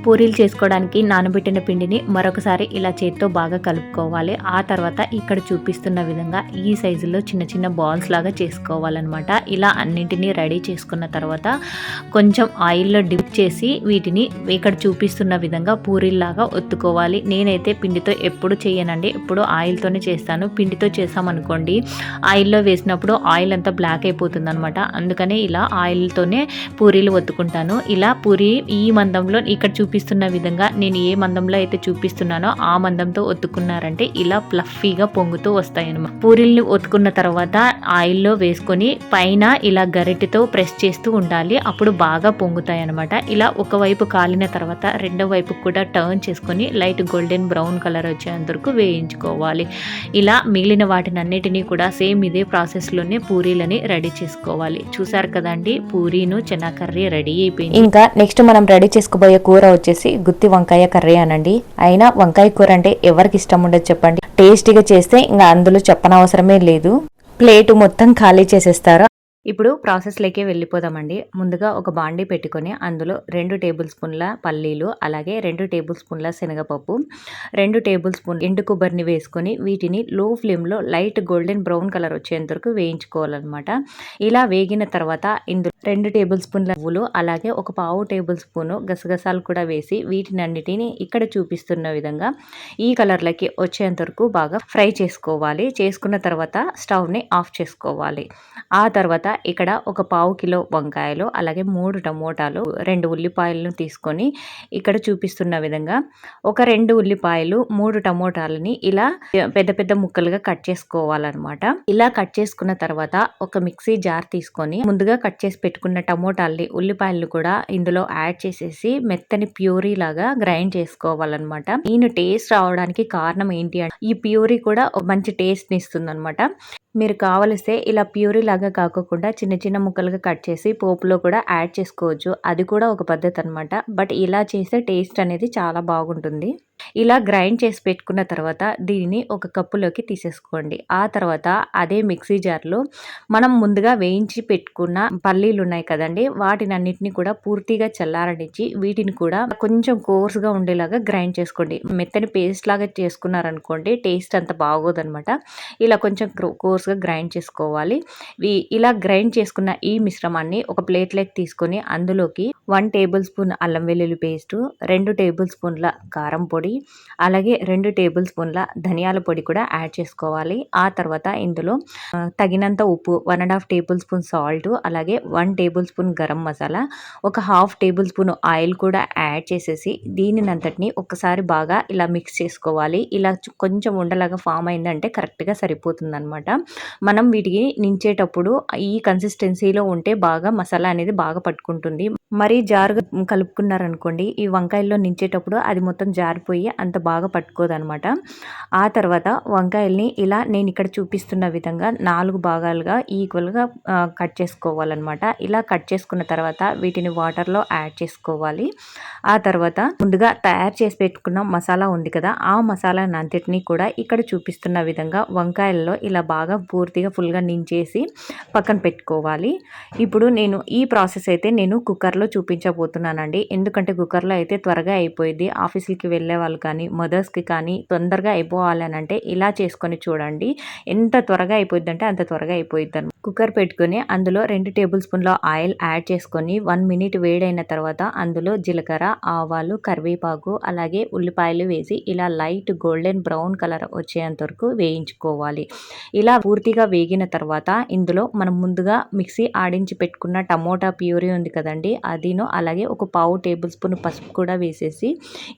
పూరీలు చేసుకోవడానికి నానబెట్టిన పిండిని మరొకసారి ఇలా చేత్తో బాగా కలుపుకోవాలి. ఆ తర్వాత ఇక్కడ చూపిస్తున్న విధంగా ఈ సైజులో చిన్న బాల్స్ లాగా చేసుకోవాలన్నమాట. ఇలా అన్నింటినీ రెడీ చేసుకున్న తర్వాత కొంచెం ఆయిల్లో డిప్ చేసి వీటిని ఇక్కడ చూపిస్తున్న విధంగా పూరీల్లాగా ఒత్తుకోవాలి. నేనైతే పిండితో ఎప్పుడు చేయనండి, ఎప్పుడు ఆయిల్తోనే చేస్తాను. పిండితో చేసామనుకోండి ఆయిల్లో వేసినప్పుడు ఆయిల్ అంతా బ్లాక్ అయిపోతుంది అనమాట. అందుకనే ఇలా ఆయిల్తోనే పూరీలు ఒత్తుకుంటాను. ఇలా పూరి ఈ మందంలో ఇక్కడ చూపిస్తున్న విధంగా నేను ఏ మందంలో అయితే చూపిస్తున్నానో ఆ మందంతో ఒత్తుకున్నారంటే ఇలా ఫ్లఫీగా పొంగుతూ వస్తాయి అన్నమాట. పూరీల్ని ఒత్తుకున్న తర్వాత ఆయిల్లో వేసుకొని పైన ఇలా గరిటెతో ప్రెస్ చేస్తూ ఉండాలి. అప్పుడు బాగా పొంగుతాయి అనమాట. ఇలా ఒకవైపు కాలిన తర్వాత రెండో వైపు కూడా టర్న్ చేసుకొని లైట్ గోల్డెన్ బ్రౌన్ కలర్ వచ్చేంత వరకు వేయించుకోవాలి. ఇలా మిగిలిన వాటిని అన్నిటినీ కూడా సేమ్ ఇదే ప్రాసెస్లోనే పూరీలని రెడీ చేసుకోవాలి. చూసారు కదండి, పూరీను చెనా కర్రీ రెడీ అయిపోయింది. ఇంకా నెక్స్ట్ మనం రెడీ చేసుకోబోయే కూర వచ్చేసి గుత్తి వంకాయ కర్రీ అనండి. అయినా వంకాయ కూర అంటే ఎవరికి ఇష్టం ఉండదు చెప్పండి. టేస్టీగా చేస్తే ఇంకా అందులో చెప్పనవసరమే లేదు. ప్లేటు మొత్తం ఖాళీ చేసేస్తారు. ఇప్పుడు ప్రాసెస్లోకి వెళ్ళిపోదామండి. ముందుగా ఒక బాండీ పెట్టుకొని అందులో 2 టేబుల్ స్పూన్ల పల్లీలు, అలాగే 2 టేబుల్ స్పూన్ల శనగపప్పు, 2 టేబుల్ స్పూన్ ఎండు కొబ్బరిని వేసుకొని వీటిని లో ఫ్లేమ్లో లైట్ గోల్డెన్ బ్రౌన్ కలర్ వచ్చేంత వరకు వేయించుకోవాలన్నమాట. ఇలా వేగిన తర్వాత ఇందులో 2 టేబుల్ స్పూన్ల పువ్వులు, అలాగే ఒక పావు టేబుల్ స్పూను గసగసాలు కూడా వేసి వీటిని అన్నిటిని ఇక్కడ చూపిస్తున్న విధంగా ఈ కలర్లకి వచ్చేంత వరకు బాగా ఫ్రై చేసుకోవాలి. చేసుకున్న తర్వాత స్టవ్ని ఆఫ్ చేసుకోవాలి. ఆ తర్వాత ఇక్కడ ఒక పావు కిలో వంకాయలు, అలాగే 3 టమోటాలు, 2 ఉల్లిపాయలను తీసుకొని ఇక్కడ చూపిస్తున్న విధంగా ఒక 2 ఉల్లిపాయలు 3 టమోటాలని ఇలా పెద్ద పెద్ద ముక్కలుగా కట్ చేసుకోవాలన్నమాట. ఇలా కట్ చేసుకున్న తర్వాత ఒక మిక్సీ జార్ తీసుకొని ముందుగా కట్ చేసి పెట్టుకున్న టమోటాలని, ఉల్లిపాయలు కూడా ఇందులో యాడ్ చేసేసి మెత్తని ప్యూరీ లాగా గ్రైండ్ చేసుకోవాలన్నమాట. నేను టేస్ట్ రావడానికి కారణం ఏంటి అంటే ఈ ప్యూరీ కూడా మంచి టేస్ట్ ని ఇస్తుంది అనమాట. మీరు కావలిస్తే ఇలా ప్యూరీ లాగా కాకుండా చిన్న చిన్న ముక్కలుగా కట్ చేసి పోపులో కూడా యాడ్ చేసుకోవచ్చు. అది కూడా ఒక పద్ధతి అనమాట. బట్ ఇలా చేస్తే టేస్ట్ అనేది చాలా బాగుంటుంది. ఇలా గ్రైండ్ చేసి పెట్టుకున్న తర్వాత దీనిని ఒక కప్పులోకి తీసేసుకోండి. ఆ తర్వాత అదే మిక్సీ జార్లో మనం ముందుగా వేయించి పెట్టుకున్న పల్లీలు ఉన్నాయి కదండి, వాటిని అన్నిటిని కూడా పూర్తిగా చల్లారనిచ్చి వీటిని కూడా కొంచెం కోర్స్గా ఉండేలాగా గ్రైండ్ చేసుకోండి. మెత్తని పేస్ట్ లాగా చేసుకున్నారనుకోండి టేస్ట్ అంత బాగోదన్నమాట. ఇలా కొంచెం కోర్స్గా గ్రైండ్ చేసుకోవాలి. ఇలా గ్రైండ్ చేసుకున్న ఈ మిశ్రమాన్ని ఒక ప్లేట్లోకి తీసుకొని అందులోకి 1 టేబుల్ స్పూన్ అల్లం వెల్లుల్లి పేస్టు, 2 టేబుల్ స్పూన్ల కారం పొడి, అలాగే 2 టేబుల్ స్పూన్ల ధనియాల పొడి కూడా యాడ్ చేసుకోవాలి. ఆ తర్వాత ఇందులో తగినంత ఉప్పు, 1.5 టేబుల్ స్పూన్ సాల్ట్, అలాగే 1 టేబుల్ స్పూన్ గరం మసాలా, ఒక 1/2 టేబుల్ స్పూన్ ఆయిల్ కూడా యాడ్ చేసేసి దీనినంతటిని ఒకసారి బాగా ఇలా మిక్స్ చేసుకోవాలి. ఇలా కొంచెం ఉండలాగా ఫామ్ అయిందంటే కరెక్ట్గా సరిపోతుంది అనమాట. మనం వీటికి నించేటప్పుడు ఈ కన్సిస్టెన్సీలో ఉంటే బాగా మసాలా అనేది బాగా పట్టుకుంటుంది. మరీ జారుగా కలుపుకున్నారనుకోండి ఈ వంకాయల్లో నించేటప్పుడు అది మొత్తం జారిపోయి అంత బాగా పట్టుకోదనమాట. ఆ తర్వాత వంకాయల్ని ఇలా నేను ఇక్కడ చూపిస్తున్న విధంగా 4 భాగాలుగా ఈక్వల్గా కట్ చేసుకోవాలన్నమాట. ఇలా కట్ చేసుకున్న తర్వాత వీటిని వాటర్లో యాడ్ చేసుకోవాలి. ఆ తర్వాత ముందుగా తయారు చేసి పెట్టుకున్న మసాలా ఉంది కదా, ఆ మసాలాని అంతటినీ కూడా ఇక్కడ చూపిస్తున్న విధంగా వంకాయల్లో ఇలా బాగా పూర్తిగా ఫుల్గా నించేసి పక్కన పెట్టుకోవాలి. ఇప్పుడు నేను ఈ ప్రాసెస్ అయితే నేను కుక్కర్లో చూపించబోతున్నానండి. ఎందుకంటే కుక్కర్లో అయితే త్వరగా అయిపోయింది. ఆఫీసులకి వెళ్ళే వాళ్ళు కానీ మదర్స్కి కానీ తొందరగా అయిపోవాలి అని అంటే ఇలా చేసుకొని చూడండి. ఎంత త్వరగా అయిపోయింది అంటే అంత త్వరగా అయిపోయింది అనమాట. కుక్కర్ పెట్టుకొని అందులో 2 టేబుల్ స్పూన్ల ఆయిల్ యాడ్ చేసుకొని 1 మినిట్ వేడైన తర్వాత అందులో జీలకర్ర, ఆవాలు, కరివేపాకు, అలాగే ఉల్లిపాయలు వేసి ఇలా లైట్ గోల్డెన్ బ్రౌన్ కలర్ వచ్చేంత వరకు వేయించుకోవాలి. ఇలా పూర్తిగా వేగిన తర్వాత ఇందులో మనం ముందుగా మిక్సీ ఆడించి పెట్టుకున్న టమోటా ప్యూరీ ఉంది కదండి, అదిను అలాగే ఒక పావు టేబుల్ స్పూన్ పసుపు కూడా వేసేసి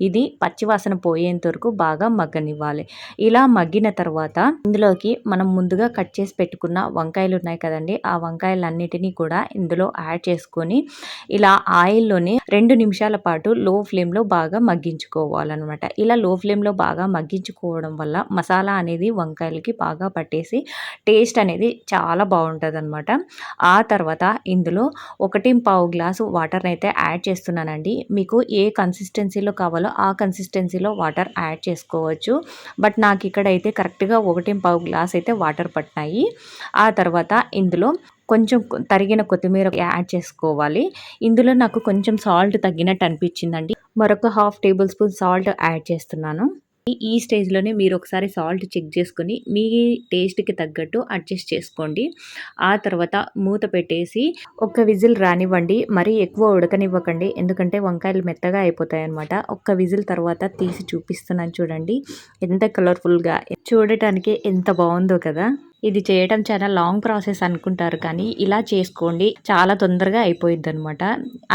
ఇది పచ్చివాసన పోయేంత వరకు బాగా మగ్గనివ్వాలి. ఇలా మగ్గిన తర్వాత ఇందులోకి మనం ముందుగా కట్ చేసి పెట్టుకున్న వంకాయలు ఉన్నాయి కదండి, ఆ వంకాయలన్నిటినీ కూడా ఇందులో యాడ్ చేసుకొని ఇలా ఆయిల్లోనే 2 నిమిషాల పాటు లో ఫ్లేమ్లో బాగా మగ్గించుకోవాలన్నమాట. ఇలా లో ఫ్లేమ్లో బాగా మగ్గించుకోవడం వల్ల మసాలా అనేది వంకాయలకి బాగా పట్టేసి టేస్ట్ అనేది చాలా బాగుంటుంది అనమాట. ఆ తర్వాత ఇందులో 1.5 గ్లాసు వాటర్ని అయితే యాడ్ చేస్తున్నానండి. మీకు ఏ కన్సిస్టెన్సీలో కావాలో ఆ కన్సిస్టెన్సీలో వాటర్ యాడ్ చేసుకోవచ్చు. బట్ నాకు ఇక్కడైతే కరెక్ట్గా 1.5 గ్లాస్ అయితే వాటర్ పట్టినాయి. ఆ తర్వాత ఇందులో కొంచెం తరిగిన కొత్తిమీర యాడ్ చేసుకోవాలి. ఇందులో నాకు కొంచెం సాల్ట్ తగ్గినట్టు అనిపించిందండి. మరొక 1/2 టేబుల్ స్పూన్ సాల్ట్ యాడ్ చేస్తున్నాను. ఈ స్టేజ్లోనే మీరు ఒకసారి సాల్ట్ చెక్ చేసుకొని మీ టేస్ట్కి తగ్గట్టు అడ్జస్ట్ చేసుకోండి. ఆ తర్వాత మూత పెట్టేసి ఒక్క విజిల్ రానివ్వండి. మరీ ఎక్కువ ఉడకనివ్వకండి, ఎందుకంటే వంకాయలు మెత్తగా అయిపోతాయి అన్నమాట. ఒక్క విజిల్ తర్వాత తీసి చూపిస్తున్నాను చూడండి, ఎంత కలర్ఫుల్గా, చూడటానికి ఎంత బాగుందో కదా. ఇది చేయడం చాలా లాంగ్ ప్రాసెస్ అనుకుంటారు కానీ ఇలా చేసుకోండి, చాలా తొందరగా అయిపోయిద్ది అనమాట.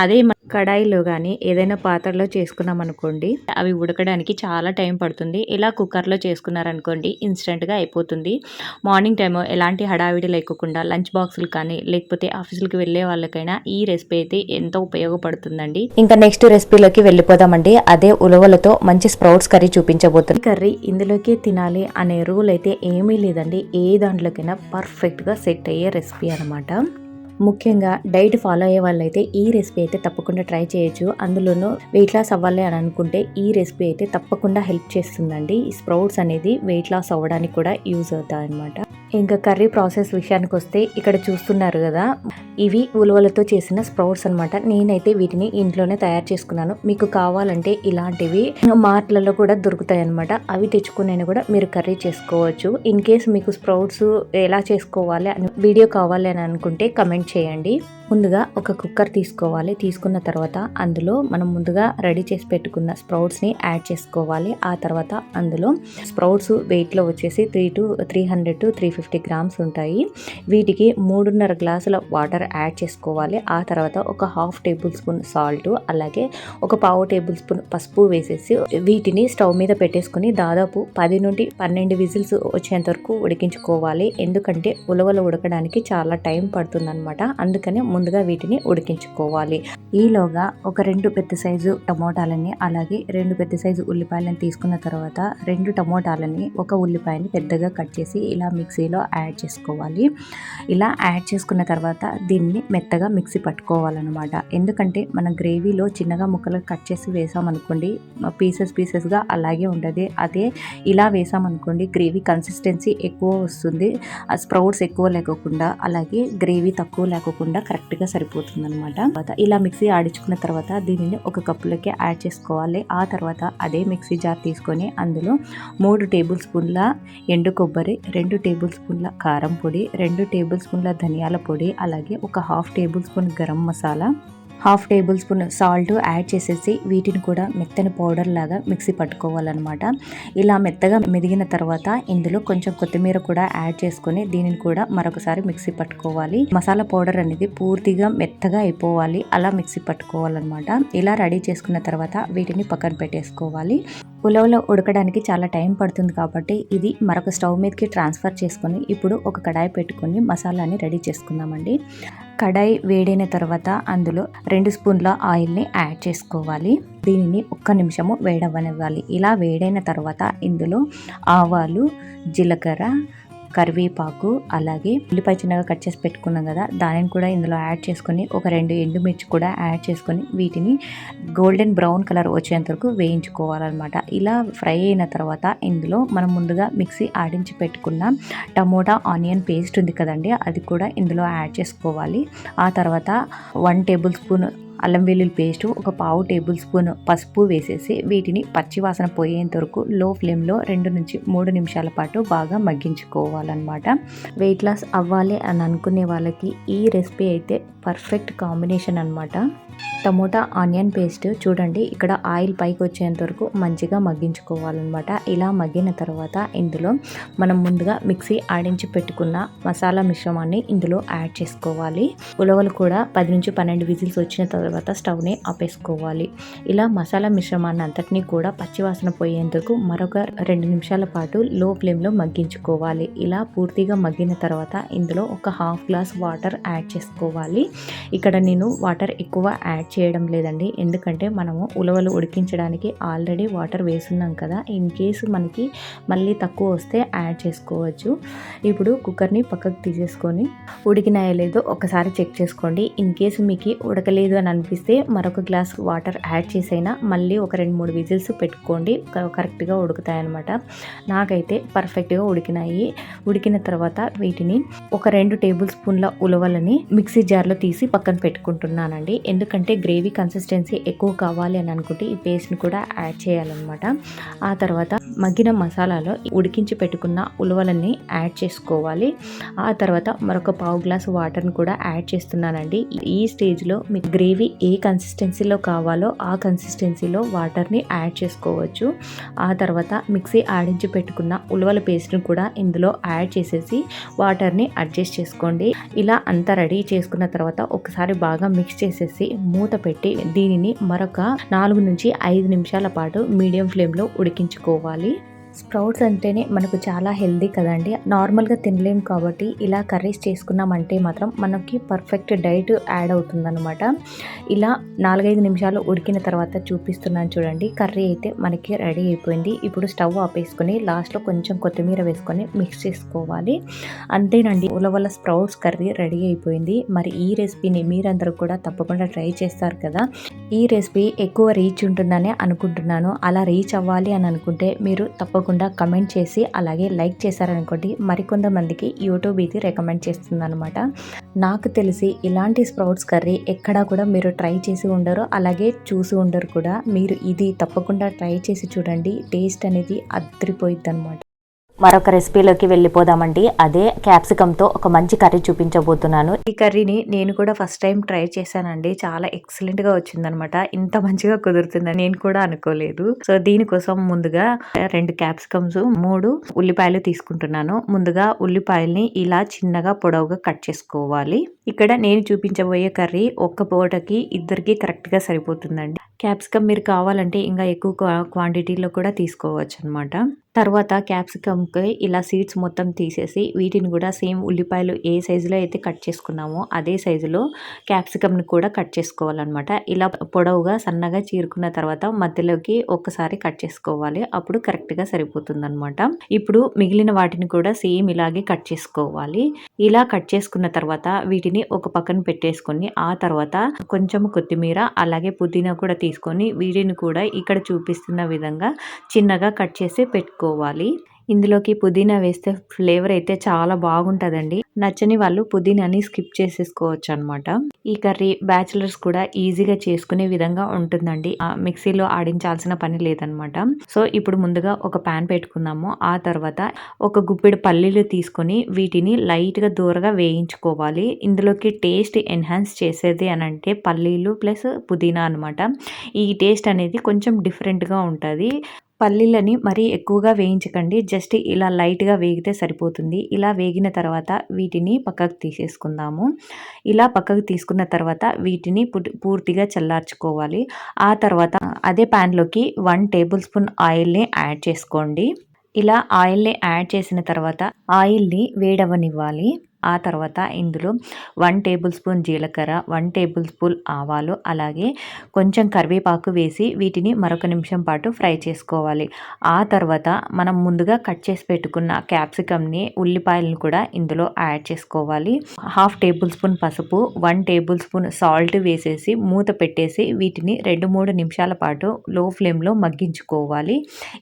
అదే కడాయిలో కానీ ఏదైనా పాత్రలో చేసుకున్నాం అనుకోండి, అవి ఉడకడానికి చాలా టైం పడుతుంది. ఇలా కుక్కర్లో చేసుకున్నారనుకోండి ఇన్స్టెంట్గా అయిపోతుంది. మార్నింగ్ టైము ఎలాంటి హడావిడి లేకోకుండా లంచ్ బాక్సులు కానీ లేకపోతే ఆఫీసులకి వెళ్ళే వాళ్ళకైనా ఈ రెసిపీ అయితే ఎంతో ఉపయోగపడుతుందండి. ఇంకా నెక్స్ట్ రెసిపీలోకి వెళ్ళిపోదామండి. అదే ఉలవలతో మంచి స్ప్రౌట్స్ కర్రీ చూపించబోతుంది. కర్రీ ఇందులోకి తినాలి అనే రూల్ అయితే ఏమీ లేదండి. ఏ దాంట్లోకైనా పర్ఫెక్ట్గా సెట్ అయ్యే రెసిపీ అనమాట. ముఖ్యంగా డైట్ ఫాలో అయ్యే వాళ్ళైతే ఈ రెసిపీ అయితే తప్పకుండా ట్రై చేయొచ్చు. అందులోనూ వెయిట్ లాస్ అవ్వాలి అని అనుకుంటే ఈ రెసిపీ అయితే తప్పకుండా హెల్ప్ చేస్తుందండి. ఈ స్ప్రౌట్స్ అనేది వెయిట్ లాస్ అవ్వడానికి కూడా యూజ్ అవుతాయి అనమాట. ఇంకా కర్రీ ప్రాసెస్ విషయానికి వస్తే ఇక్కడ చూస్తున్నారు కదా, ఇవి ఉలవలతో చేసిన స్ప్రౌట్స్ అనమాట. నేనైతే వీటిని ఇంట్లోనే తయారు చేసుకున్నాను. మీకు కావాలంటే ఇలాంటివి మార్ట్లలో కూడా దొరుకుతాయి అనమాట. అవి తెచ్చుకునే కూడా మీరు కర్రీ చేసుకోవచ్చు. ఇన్ కేస్ మీకు స్ప్రౌట్స్ ఎలా చేసుకోవాలి అని వీడియో కావాలి అని అనుకుంటే కమెంట్ చేయండి. ముందుగా ఒక కుక్కర్ తీసుకోవాలి. తీసుకున్న తర్వాత అందులో మనం ముందుగా రెడీ చేసి పెట్టుకున్న స్ప్రౌట్స్ని యాడ్ చేసుకోవాలి. ఆ తర్వాత అందులో స్ప్రౌట్స్ వెయిట్లో వచ్చేసి 300 to 350 గ్రామ్స్ ఉంటాయి. వీటికి 3.5 గ్లాసుల వాటర్ యాడ్ చేసుకోవాలి. ఆ తర్వాత ఒక హాఫ్ టేబుల్ స్పూన్ సాల్ట్, అలాగే ఒక పావు టేబుల్ స్పూన్ పసుపు వేసేసి వీటిని స్టవ్ మీద పెట్టేసుకుని దాదాపు 10 నుండి 12 విజిల్స్ వచ్చేంత వరకు ఉడికించుకోవాలి. ఎందుకంటే ఉలవలు ఉడకడానికి చాలా టైం పడుతుందన్నమాట. అందుకని ముందుగా వీటిని ఉడికించుకోవాలి. ఈలోగా ఒక 2 పెద్ద సైజు టమోటాలని అలాగే 2 పెద్ద సైజు ఉల్లిపాయలను తీసుకున్న తర్వాత 2 టమోటాలని ఒక ఉల్లిపాయని పెద్దగా కట్ చేసి ఇలా మిక్సీలో యాడ్ చేసుకోవాలి. ఇలా యాడ్ చేసుకున్న తర్వాత దీన్ని మెత్తగా మిక్సీ పట్టుకోవాలన్నమాట. ఎందుకంటే మన గ్రేవీలో చిన్నగా ముక్కలు కట్ చేసి వేసామనుకోండి పీసెస్గా అలాగే ఉండదు. అదే ఇలా వేసామనుకోండి గ్రేవీ కన్సిస్టెన్సీ ఎక్కువ వస్తుంది. ఆ స్ప్రౌట్స్ ఎక్కువ లేకోకుండా అలాగే గ్రేవీ తక్కువ లేకోకుండా కరెక్ట్గా సరిపోతుంది అనమాట. ఇలా మిక్సీ ఆడించుకున్న తర్వాత దీనిని ఒక కప్పులోకి యాడ్ చేసుకోవాలి. ఆ తర్వాత అదే మిక్సీ జార్ తీసుకొని అందులో 3 టేబుల్ స్పూన్ల ఎండు కొబ్బరి, 2 టేబుల్ స్పూన్ల కారం పొడి, 2 టేబుల్ స్పూన్ల ధనియాల పొడి, అలాగే ఒక half table spoon garam masala, half table spoon salt add చేసేసి వీటిని కూడా మెత్తని పౌడర్ లాగా మిక్సీ పట్టుకోవాలన్నమాట. ఇలా మెత్తగా మెదిగిన తర్వాత ఇందులో కొంచెం కొత్తిమీర కూడా యాడ్ చేసుకొని దీనిని కూడా మరొకసారి మిక్సీ పట్టుకోవాలి. మసాలా పౌడర్ అనేది పూర్తిగా మెత్తగా అయిపోవాలి. అలా మిక్సీ పట్టుకోవాలన్నమాట. ఇలా రెడీ చేసుకున్న తర్వాత వీటిని పక్కన పెట్టేసుకోవాలి. ఉలవలో ఉడకడానికి చాలా టైం పడుతుంది కాబట్టి ఇది మరొక స్టవ్ మీదకి ట్రాన్స్ఫర్ చేసుకొని ఇప్పుడు ఒక కడాయి పెట్టుకొని మసాలాని రెడీ చేసుకుందామండి. కడాయి వేడైన తర్వాత అందులో 2 స్పూన్ల ఆయిల్ని యాడ్ చేసుకోవాలి. దీనిని 1 నిమిషము వేడవ్వనివ్వాలి. ఇలా వేడైన తర్వాత ఇందులో ఆవాలు, జీలకర్ర, కరివేపాకు అలాగే ఉల్లిపాయ చిన్నగా కట్ చేసి పెట్టుకున్నాం కదా దానిని కూడా ఇందులో యాడ్ చేసుకొని ఒక 2 ఎండుమిర్చి కూడా యాడ్ చేసుకొని వీటిని గోల్డెన్ బ్రౌన్ కలర్ వచ్చేంత వరకు వేయించుకోవాలన్నమాట. ఇలా ఫ్రై అయిన తర్వాత ఇందులో మనం ముందుగా మిక్సీ ఆడించి పెట్టుకున్న టమోటా ఆనియన్ పేస్ట్ ఉంది కదండి అది కూడా ఇందులో యాడ్ చేసుకోవాలి. ఆ తర్వాత 1 టేబుల్ స్పూన్ అల్లం వెల్లుల్లి పేస్టు, ఒక పావు టేబుల్ స్పూన్ పసుపు వేసేసి వీటిని పచ్చివాసన పోయేంత వరకు లో ఫ్లేమ్లో 2 నుంచి 3 నిమిషాల పాటు బాగా మగ్గించుకోవాలన్నమాట. వెయిట్ లాస్ అవ్వాలి అని అనుకునే వాళ్ళకి ఈ రెసిపీ అయితే పర్ఫెక్ట్ కాంబినేషన్ అనమాట. టమోటా ఆనియన్ పేస్ట్ చూడండి ఇక్కడ ఆయిల్ పైకి వచ్చేంత వరకు మంచిగా మగ్గించుకోవాలన్నమాట. ఇలా మగ్గిన తర్వాత ఇందులో మనం ముందుగా మిక్సీ ఆడించి పెట్టుకున్న మసాలా మిశ్రమాన్ని ఇందులో యాడ్ చేసుకోవాలి. ఉలవలు కూడా 10 నుంచి 12 విజిల్స్ వచ్చిన తర్వాత స్టవ్ని ఆపేసుకోవాలి. ఇలా మసాలా మిశ్రమాన్ని అంతటినీ కూడా పచ్చివాసన పోయేంత వరకు మరొక 2 నిమిషాల పాటు లో ఫ్లేమ్లో మగ్గించుకోవాలి. ఇలా పూర్తిగా మగ్గిన తర్వాత ఇందులో ఒక హాఫ్ గ్లాస్ వాటర్ యాడ్ చేసుకోవాలి. ఇక్కడ నేను వాటర్ ఎక్కువ యాడ్ చేయడం లేదండి, ఎందుకంటే మనము ఉలవలు ఉడికించడానికి ఆల్రెడీ వాటర్ వేసున్నాం కదా. ఇన్ కేసు మనకి మళ్ళీ తక్కువ వస్తే యాడ్ చేసుకోవచ్చు. ఇప్పుడు కుక్కర్ని పక్కకు తీసేసుకొని ఉడికినాయో లేదో ఒకసారి చెక్ చేసుకోండి. ఇన్ కేసు మీకు ఉడకలేదు అని అనిపిస్తే మరొక గ్లాస్ వాటర్ యాడ్ చేసైనా మళ్ళీ ఒక 2-3 విజిల్స్ పెట్టుకోండి, కరెక్ట్గా ఉడుకుతాయన్నమాట. నాకైతే పర్ఫెక్ట్గా ఉడికినాయి. ఉడికిన తర్వాత వీటిని ఒక 2 టేబుల్ స్పూన్ల ఉలవలని మిక్సీ జార్లో తీసి పక్కన పెట్టుకుంటున్నానండి. ఎందుకంటే గ్రేవీ కన్సిస్టెన్సీ ఎక్కువ కావాలి అని అనుకుంటే ఈ పేస్ట్ని కూడా యాడ్ చేయాలన్నమాట. ఆ తర్వాత మగ్గిన మసాలాలో ఉడికించి పెట్టుకున్న ఉలవలని యాడ్ చేసుకోవాలి. ఆ తర్వాత మరొక పావు గ్లాసు వాటర్ని కూడా యాడ్ చేస్తున్నానండి. ఈ స్టేజ్లో మీకు గ్రేవీ ఏ కన్సిస్టెన్సీలో కావాలో ఆ కన్సిస్టెన్సీలో వాటర్ని యాడ్ చేసుకోవచ్చు. ఆ తర్వాత మిక్సీ ఆడించి పెట్టుకున్న ఉలవల పేస్ట్ని కూడా ఇందులో యాడ్ చేసేసి వాటర్ని అడ్జస్ట్ చేసుకోండి. ఇలా అంతా రెడీ చేసుకున్న తర్వాత ఒకసారి బాగా మిక్స్ చేసేసి మూత పెట్టి దీనిని మరొక 4 నుంచి 5 నిమిషాల పాటు మీడియం ఫ్లేమ్లో ఉడికించుకోవాలి. స్ప్రౌట్స్ అంటేనే మనకు చాలా హెల్దీ కదండి. నార్మల్గా తినలేం కాబట్టి ఇలా కర్రీస్ చేసుకున్నామంటే మాత్రం మనకి పర్ఫెక్ట్ డైట్ యాడ్ అవుతుందన్నమాట. ఇలా 4-5 నిమిషాలు ఉడికిన తర్వాత చూపిస్తున్నాను చూడండి. కర్రీ అయితే మనకి రెడీ అయిపోయింది. ఇప్పుడు స్టవ్ ఆపేసుకొని లాస్ట్లో కొంచెం కొత్తిమీర వేసుకొని మిక్స్ చేసుకోవాలి. అంతేనండి, ఉలవల స్ప్రౌట్స్ కర్రీ రెడీ అయిపోయింది. మరి ఈ రెసిపీని మీరందరూ కూడా తప్పకుండా ట్రై చేస్తారు కదా. ఈ రెసిపీ ఎక్కువ రీచ్ ఉంటుందని అనుకుంటున్నాను. అలా రీచ్ అవ్వాలి అని అనుకుంటే మీరు తప్పకుండా కమెంట్ చేసి అలాగే లైక్ చేశారనుకోండి, మరికొంతమందికి యూట్యూబ్ ఇది రికమెండ్ చేస్తుంది అనమాట. నాకు తెలిసి ఇలాంటి స్ప్రౌట్స్ కర్రీ ఎక్కడా కూడా మీరు ట్రై చేసి ఉండరు, అలాగే చూసి ఉండరు కూడా. మీరు ఇది తప్పకుండా ట్రై చేసి చూడండి, టేస్ట్ అనేది అదిరిపోయిద్ది అనమాట. మరొక రెసిపీలోకి వెళ్ళిపోదామండి. అదే క్యాప్సికమ్తో ఒక మంచి కర్రీ చూపించబోతున్నాను. ఈ కర్రీని నేను కూడా ఫస్ట్ టైం ట్రై చేశానండి. చాలా ఎక్సలెంట్గా వచ్చిందనమాట. ఇంత మంచిగా కుదురుతుందని నేను కూడా అనుకోలేదు. సో దీనికోసం ముందుగా 2 క్యాప్సికమ్స్, 3 ఉల్లిపాయలు తీసుకుంటున్నాను. ముందుగా ఉల్లిపాయల్ని ఇలా చిన్నగా పొడవుగా కట్ చేసుకోవాలి. ఇక్కడ నేను చూపించబోయే కర్రీ ఒక్క పూటకి ఇద్దరికి కరెక్ట్గా సరిపోతుందండి. క్యాప్సికమ్ మీరు కావాలంటే ఇంకా ఎక్కువ క్వాంటిటీలో కూడా తీసుకోవచ్చు అనమాట. తర్వాత క్యాప్సికమ్కి ఇలా సీడ్స్ మొత్తం తీసేసి వీటిని కూడా సేమ్ ఉల్లిపాయలు ఏ సైజులో అయితే కట్ చేసుకున్నామో అదే సైజులో క్యాప్సికమ్ని కూడా కట్ చేసుకోవాలన్నమాట. ఇలా పొడవుగా సన్నగా చీరుకున్న తర్వాత మధ్యలోకి ఒక్కసారి కట్ చేసుకోవాలి. అప్పుడు కరెక్ట్గా సరిపోతుంది అనమాట. ఇప్పుడు మిగిలిన వాటిని కూడా సేమ్ ఇలాగే కట్ చేసుకోవాలి. ఇలా కట్ చేసుకున్న తర్వాత వీటిని ఒక పక్కన పెట్టేసుకొని ఆ తర్వాత కొంచెం కొత్తిమీర అలాగే పుదీనా కూడా తీసుకొని వీటిని కూడా ఇక్కడ చూపిస్తున్న విధంగా చిన్నగా కట్ చేసి పెట్టుకోవాలి. ఇందులోకి పుదీనా వేస్తే ఫ్లేవర్ అయితే చాలా బాగుంటుందండి. నచ్చని వాళ్ళు పుదీనాని స్కిప్ చేసేసుకోవచ్చు అనమాట. ఈ కర్రీ బ్యాచిలర్స్ కూడా ఈజీగా చేసుకునే విధంగా ఉంటుందండి. మిక్సీలో ఆడించాల్సిన పని లేదనమాట. సో ఇప్పుడు ముందుగా ఒక ప్యాన్ పెట్టుకుందాము. ఆ తర్వాత ఒక గుప్పెడు పల్లీలు తీసుకొని వీటిని లైట్గా దూరగా వేయించుకోవాలి. ఇందులోకి టేస్ట్ ఎన్హాన్స్ చేసేది అని అంటే పల్లీలు ప్లస్ పుదీనా అనమాట. ఈ టేస్ట్ అనేది కొంచెం డిఫరెంట్గా ఉంటుంది. పల్లీలని మరీ ఎక్కువగా వేయించకండి, జస్ట్ ఇలా లైట్గా వేగితే సరిపోతుంది. ఇలా వేగిన తర్వాత వీటిని పక్కకు తీసేసుకుందాము. ఇలా పక్కకు తీసుకున్న తర్వాత వీటిని పూర్తిగా చల్లార్చుకోవాలి. ఆ తర్వాత అదే ప్యాన్లోకి 1 టేబుల్ స్పూన్ ఆయిల్ని యాడ్ చేసుకోండి. ఇలా ఆయిల్ని యాడ్ చేసిన తర్వాత ఆయిల్ని వేడవనివ్వాలి. ఆ తర్వాత ఇందులో 1 టేబుల్ స్పూన్ జీలకర్ర, 1 టేబుల్ స్పూన్ ఆవాలు అలాగే కొంచెం కరివేపాకు వేసి వీటిని మరొక నిమిషం పాటు ఫ్రై చేసుకోవాలి. ఆ తర్వాత మనం ముందుగా కట్ చేసి పెట్టుకున్న క్యాప్సికమ్ని, ఉల్లిపాయలను కూడా ఇందులో యాడ్ చేసుకోవాలి. 1/2 టేబుల్ స్పూన్ పసుపు, 1 టేబుల్ స్పూన్ సాల్ట్ వేసేసి మూత పెట్టేసి వీటిని 2-3 నిమిషాల పాటు లో ఫ్లేమ్లో మగ్గించుకోవాలి.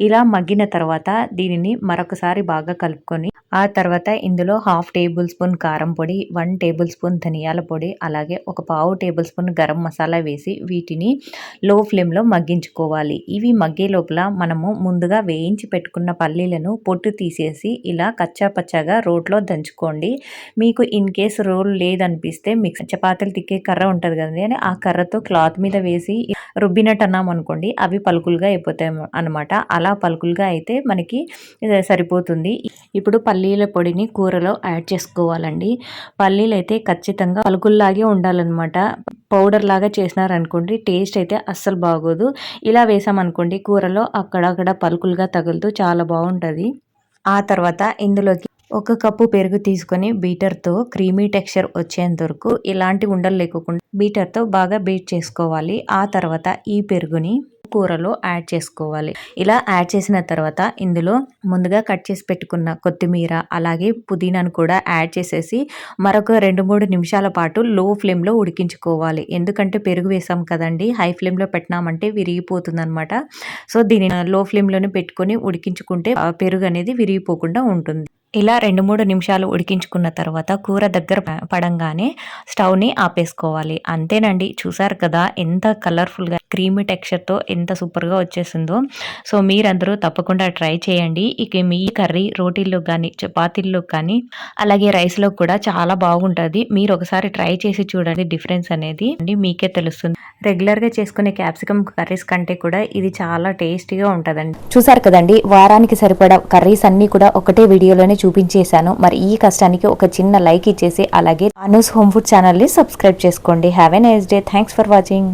ఇలా మగ్గిన తర్వాత దీనిని మరొకసారి బాగా కలుపుకొని ఆ తర్వాత ఇందులో 1/2 టేబుల్ స్పూన్ కారం పొడి, 1 టేబుల్ స్పూన్ ధనియాల పొడి అలాగే ఒక 1/4 టేబుల్ స్పూన్ గరం మసాలా వేసి వీటిని లో ఫ్లేమ్లో మగ్గించుకోవాలి. ఇవి మగ్గే లోపల మనము ముందుగా వేయించి పెట్టుకున్న పల్లీలను పొట్టు తీసేసి ఇలా కచ్చా పచ్చాగా రోట్లో దంచుకోండి. మీకు ఇన్ కేస్ రోల్ లేదనిపిస్తే చపాతీలు తిక్కే కర్ర ఉంటుంది కదండి, ఆ కర్రతో క్లాత్ మీద వేసి రుబ్బినట్టు అన్నాం అనుకోండి, అవి పలుకులుగా అయిపోతాయి అనమాట. అలా పలుకులుగా అయితే మనకి సరిపోతుంది. ఇప్పుడు పల్లీల పొడిని కూరలో యాడ్ చేసుకోవాలండి. పల్లీలు అయితే ఖచ్చితంగా పలుకుల్లాగే ఉండాలన్నమాట. పౌడర్ లాగా చేసినారనుకోండి టేస్ట్ అయితే అస్సలు బాగోదు. ఇలా వేసామనుకోండి కూరలో అక్కడక్కడ పలుకులుగా తగులుతూ చాలా బాగుంటుంది. ఆ తర్వాత ఇందులోకి 1 కప్పు పెరుగు తీసుకొని బీటర్తో క్రీమీ టెక్స్చర్ వచ్చేంత వరకు ఎలాంటి ఉండలు లేకుండా బీటర్తో బాగా బీట్ చేసుకోవాలి. ఆ తర్వాత ఈ పెరుగుని కూరలో యాడ్ చేసుకోవాలి. ఇలా యాడ్ చేసిన తర్వాత ఇందులో ముందుగా కట్ చేసి పెట్టుకున్న కొత్తిమీర అలాగే పుదీనాను కూడా యాడ్ చేసేసి మరొక 2-3 నిమిషాల పాటు లో ఫ్లేమ్లో ఉడికించుకోవాలి. ఎందుకంటే పెరుగు వేసాం కదండి, హై ఫ్లేమ్లో పెట్టినామంటే విరిగిపోతుంది అనమాట. సో దీనిని లో ఫ్లేమ్లోనే పెట్టుకొని ఉడికించుకుంటే పెరుగు అనేది విరిగిపోకుండా ఉంటుంది. ఇలా 2-3 నిమిషాలు ఉడికించుకున్న తర్వాత కూర దగ్గర పడంగానే స్టవ్ని ఆపేసుకోవాలి. అంతేనండి, చూసారు కదా ఎంత కలర్ఫుల్గా క్రీమీ టెక్స్చర్తో ఎంత సూపర్గా వచ్చేసిందో. సో మీరందరూ తప్పకుండా ట్రై చేయండి. ఇక మీ కర్రీ రోటీల్లో కానీ చపాతీల్లో కానీ అలాగే రైస్లో కూడా చాలా బాగుంటుంది. మీరు ఒకసారి ట్రై చేసి చూడండి, డిఫరెన్స్ అనేది మీకే తెలుస్తుంది. రెగ్యులర్గా చేసుకునే క్యాప్సికమ్ కర్రీస్ కంటే కూడా ఇది చాలా టేస్టీగా ఉంటుందండి. చూసారు కదండి, వారానికి సరిపడా కర్రీస్ అన్ని కూడా ఒకటే వీడియోలోనే చూపించేశాను. మరి ఈ కష్టానికి ఒక చిన్న లైక్ ఇచ్చేసి అలాగే అనూస్ హోమ్ ఫుడ్ ఛానల్ని సబ్స్క్రైబ్ చేసుకోండి. Have a nice day. Thanks for watching.